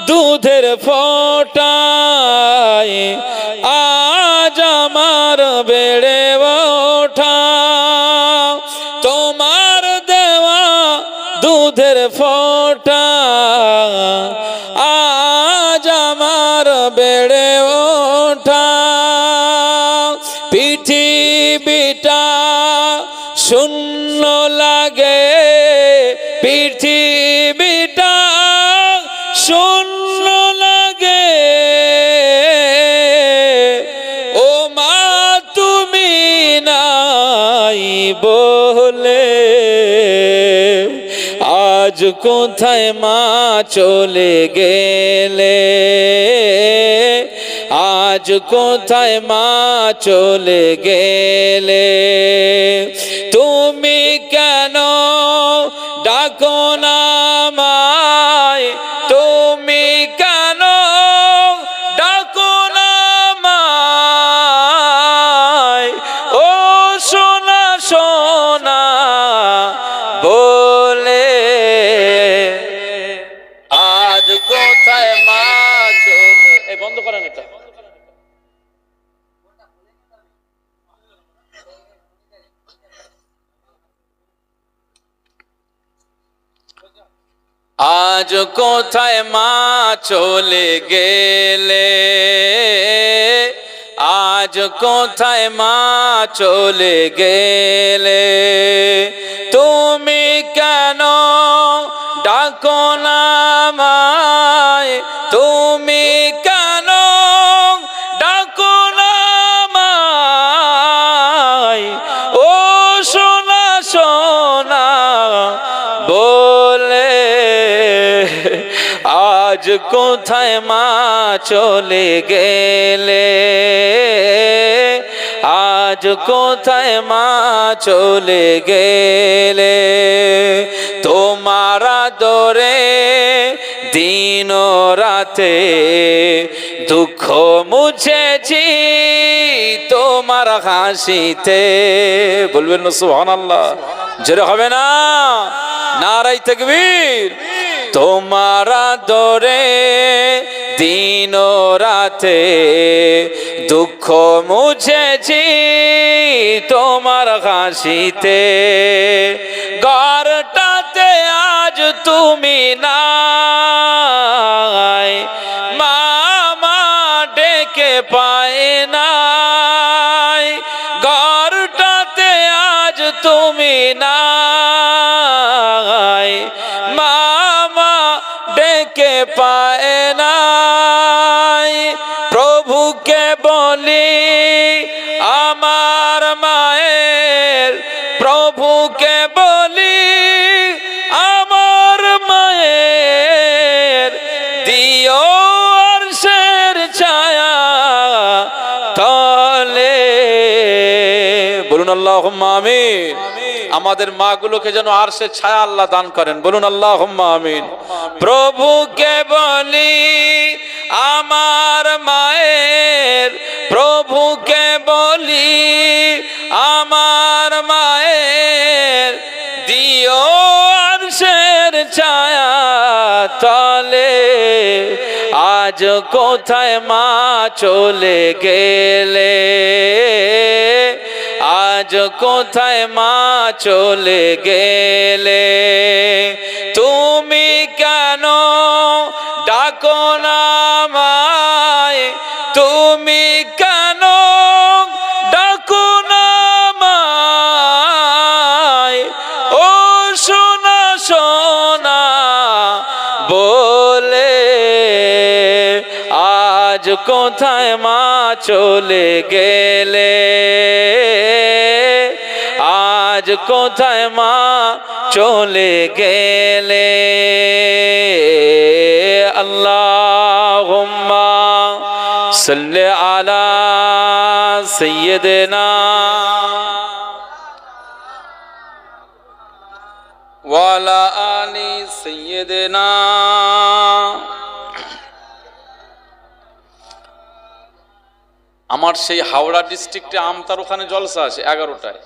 দুধের ফোঁটায় আজ আমার বেড়ে ওঠা। তোমার দেওয়া দুধের ফোঁটা আজ আমার বেড়ে ওঠা। পৃথিবীটা শূন্য লাগে, পৃথিবীটা শূন্য লাগে। ও মা তুমি নাই বলে, আজ কোথায় মা চলে গেলে, আজ কোথায় মা চলে গেলে। তুমি কেন ডাকো না আমায়, তুমি কেন ডাকো না আমায়, ও সোনা সোনা বলে। আজ কোথায় মা চলে। এই বন্ধ করেন এটা। আজ কোথায় মা চলে গেলে, আজ কোথায় মা চলে গেলে। তুমি কেন ডাকো না আমায়, তুমি কেন ডাকো না আমায়, ও সোনা সোনা বলে। আজ কোথায় মা চলে গেলে, আজ কোথায় মা চলে গেলে। তোমার আদরে দিন রাতে দুঃখ মুছেছি তোমার হাসিতে। বলবেন না সুবহানাল্লাহ, জোরে হবে না? নারায়ে তাকবীর। তোমার আদরে দিন রাতে দুঃখ মুছেছি তোমার হাসিতে। ঘরটাতে আজ তুমি নাই, মামা ডেকে পায় তুমি নাই, মামা ডেকে পায় নাই। প্রভুকে বলি আমার মায়ের, প্রভুকে বলি আমার মায়ের, দিও আরশের ছায়া তলে। বলুন আল্লাহুম্মা আমিন। আমাদের মা গুলোকে যেন আরশের ছায়া আল্লাহ দান করেন, বলুন আল্লাহুম্মা আমিন। প্রভুকে বলি আমার মায়ের, প্রভুকে বলি আমার মায়ের, দিও আরশের ছায়া তলে। আজ কোথায় মা চলে গেলে, আজ কোথায় মা চলে গেলে, তুমি কেন ডাকো না আমায়, তুমি কেন ডাকো না আমায়, ও সোনা সোনা বলে। আজ কোথায় মা চলে গেলে, আজ কোথায় মা চলে গেলে। আল্লাহুম্মা সাল্লি আলা সাইয়্যিদিনা ওয়া আলা আলি সাইয়্যিদিনা। আমার সেই হাওড়া ডিস্ট্রিক্টে আমতার ওখানে জলসা আছে 11টায়,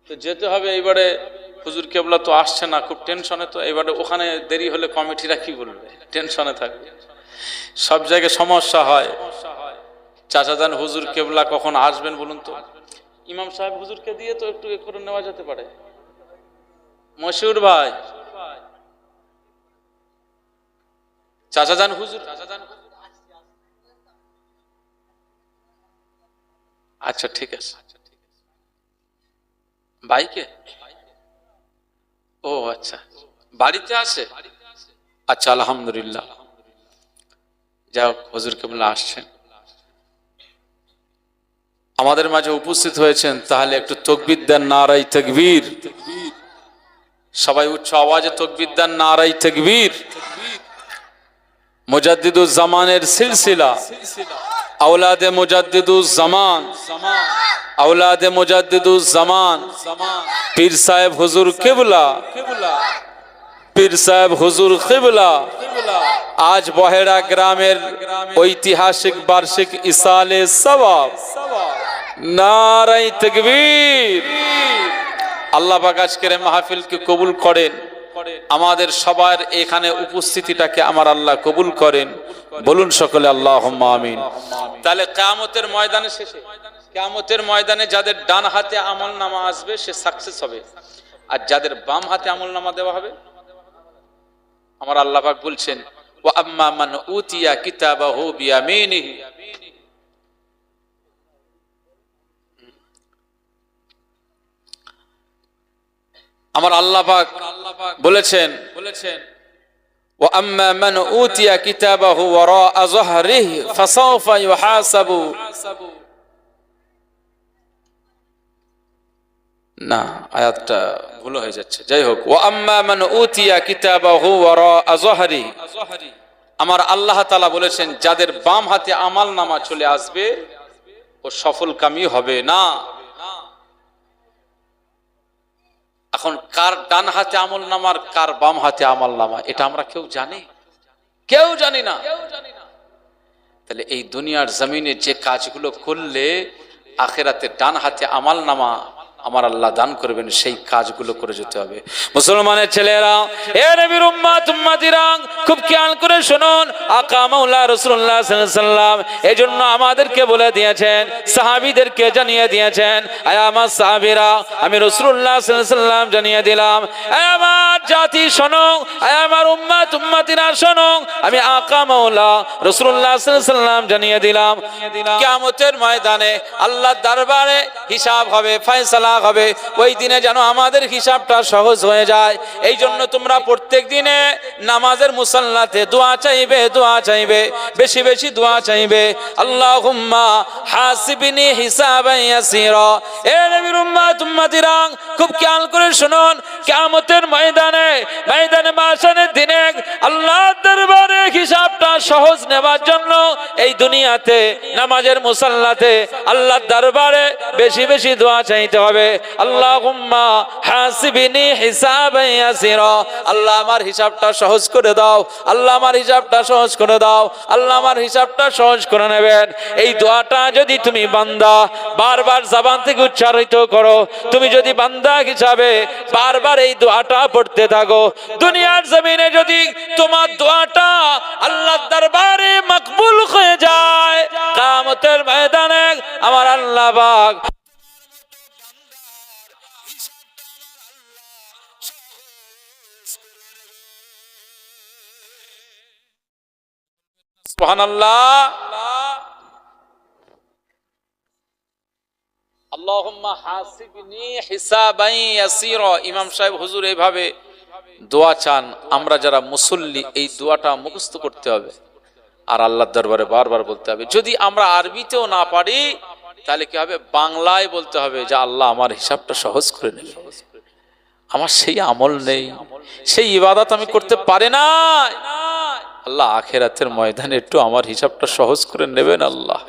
তো যেতে হবে। এইবারে হুজুর কেবলা তো আসছে না, খুব টেনশনে। তো এবারে ওখানে দেরি হলে কমিটিরা কি বলবে, টেনশনে থাকবে। সব জায়গায় সমস্যা হয়। চাচাজান হুজুর কেবলা কখন আসবেন বলুন তো? ইমাম সাহেব হুজুরকে দিয়ে তো একটু করে নেওয়া যেতে পারে। মশিউর ভাই, চাচাজান হুজুর, আচ্ছা ঠিক আছে। বাইকে, ও আচ্ছা, বাড়িতে আছে। আচ্ছা আলহামদুলিল্লাহ। যাও, হুজুর কেবলা আসছেন, আমাদের মাঝে উপস্থিত হয়েছেন। তাহলে একটু তাকবীর দেন, নারায়ে তাকবীর। সবাই উচ্চ আওয়াজে তাকবীর দেন, নারায়ে তাকবীর। মুজাদ্দিদুজ জামানের সিলসিলা, আওলাদে মুজাদ্দিদুজ জামান, আওলাদে মুজাদ্দিদুজ জামান, পীর সাহেব হুজুর কিবলা, পীর সাহেব হুজুর কিবলা আজ বহেড়া গ্রামের ঐতিহাসিক বার্ষিক ইসালে সওয়াব। নারায়ে তাকবীর। আল্লাহ পাক আজকের মাহফিলকে কবুল করেন, আমাদের সবার এখানে উপস্থিতিটাকে আমার আল্লাহ কবুল করেন, বলুন সকলে আল্লাহুম্মা আমিন। তাহলে কিয়ামতের ময়দানে, শেষে কিয়ামতের ময়দানে যাদের ডান হাতে আমলনামা আসবে সে সাকসেস হবে, আর যাদের বাম হাতে আমলনামা দেওয়া হবে, আমার আল্লাহ পাক বলছেন ওয়া আম্মা মান উতিয়া কিতাবাহু বিয়ামিনিহি। আমার আল্লাহ পাক বলেছেন ওয়া আম্মা মান উতিয়া কিতাবাহু ওয়ারা'a যহরিহি ফাসাওফা ইউহাসাবু। না, আয়াতটা ভুল হয়ে যাচ্ছে। যাই হোক, ওয়া আম্মা মান উতিয়া কিতাবাহু ওয়ারা'a যহরিহি। আমার আল্লাহ তাআলা বলেছেন যাদের বাম হাতে আমলনামা চলে আসবে ও সফলকামী হবে না। এখন কার ডান হাতে আমলনামা আর কার বাম হাতে আমলনামা এটা আমরা কেউ জানি? কেউ জানি না। তাহলে এই দুনিয়ার জমিনে যে কাজগুলো করলে আখিরাতে ডান হাতে আমলনামা আমার আল্লাহ দান করবেন, সেই কাজগুলো করে যেতে হবে। মুসলমানের ছেলেরা, এ নবীর উম্মত উম্মতিরা, খুব খেয়াল করে শুনুন, আকা মাওলা রাসূলুল্লাহ সাল্লাল্লাহু আলাইহি ওয়াসাল্লাম এজন্য আমাদেরকে বলে দিয়েছেন, সাহাবীদেরকে জানিয়ে দিয়েছেন, আয় আমার সাহাবীরা, আমি রাসূলুল্লাহ সাল্লাল্লাহু আলাইহি ওয়াসাল্লাম জানিয়ে দিলাম, আয় আমার জাতি শোনো, আয় আমার উম্মতিরা শোনো, আমি আকা মাওলা রাসূলুল্লাহ সাল্লাল্লাহু আলাইহি ওয়াসাল্লাম জানিয়ে দিলাম, কিয়ামতের ময়দানে আল্লাহর দরবারে হিসাব হবে, ফয়সালা হবে। ওই দিনে যেন আমাদের হিসাবটা সহজ হয়ে যায়, এই জন্য তোমরা প্রত্যেক দিনে নামাজের মুসাল্লাতে দোয়া চাইবে, দোয়া চাইবে, বেশি বেশি দোয়া চাইবে। আল্লাহুম্মা হাসিবনি হিসাবান ইয়াসীরা। এ নবীর উম্মতিরা খুব খেয়াল করে শুনুন, কিয়ামতের ময়দানে মাশারের দিনে আল্লাহর দরবারে হিসাবটা সহজ নেবার জন্য এই দুনিয়াতে নামাজের মুসাল্লাতে আল্লাহর দরবারে বেশি বেশি দোয়া চাইতে হবে। আল্লাহুম্মা হাসিবনি হিসাবান ইয়াসীরা। আল্লাহ আমার হিসাবটা সহজ করে দাও, আল্লাহ আমার হিসাবটা সহজ করে দাও, আল্লাহ আমার হিসাবটা সহজ করে নেবেন। এই দোয়াটা যদি তুমি বান্দা বারবার জবান থেকে উচ্চারিত করো, তুমি যদি বান্দা হিসাবে বারবার এই দোয়াটা পড়তে থাকো, দুনিয়ার জমিনে যদি তোমার দোয়াটা আল্লাহর দরবারে মকবুল হয়ে যায়, কিয়ামতের ময়দানে আমার আল্লাহ পাক সুবহানাল্লাহ। আল্লাহুম্মা হাসিবনি হিসাবান ইয়াসীরা। ইমাম সাহেব হুজুর এইভাবে দোয়া চান, আমরা যারা মুসল্লি এই দোয়াটা মুখস্থ করতে হবে আর আল্লাহর দরবারে বারবার বলতে হবে। যদি আমরা আরবিতেও না পারি তাহলে কি হবে, বাংলায় বলতে হবে যে আল্লাহ আমার হিসাবটা সহজ করে নেবে, আমার সেই আমল নেই, সেই ইবাদত আমি করতে পারি না, আল্লাহ আখিরাতের ময়দানে একটু আমার হিসাবটা সহজ করে নেবেন আল্লাহ।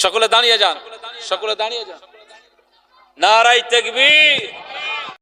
সকলে দাঁড়িয়ে যান, সকলে দাঁড়িয়ে যান। নারায়ে তাকবীর।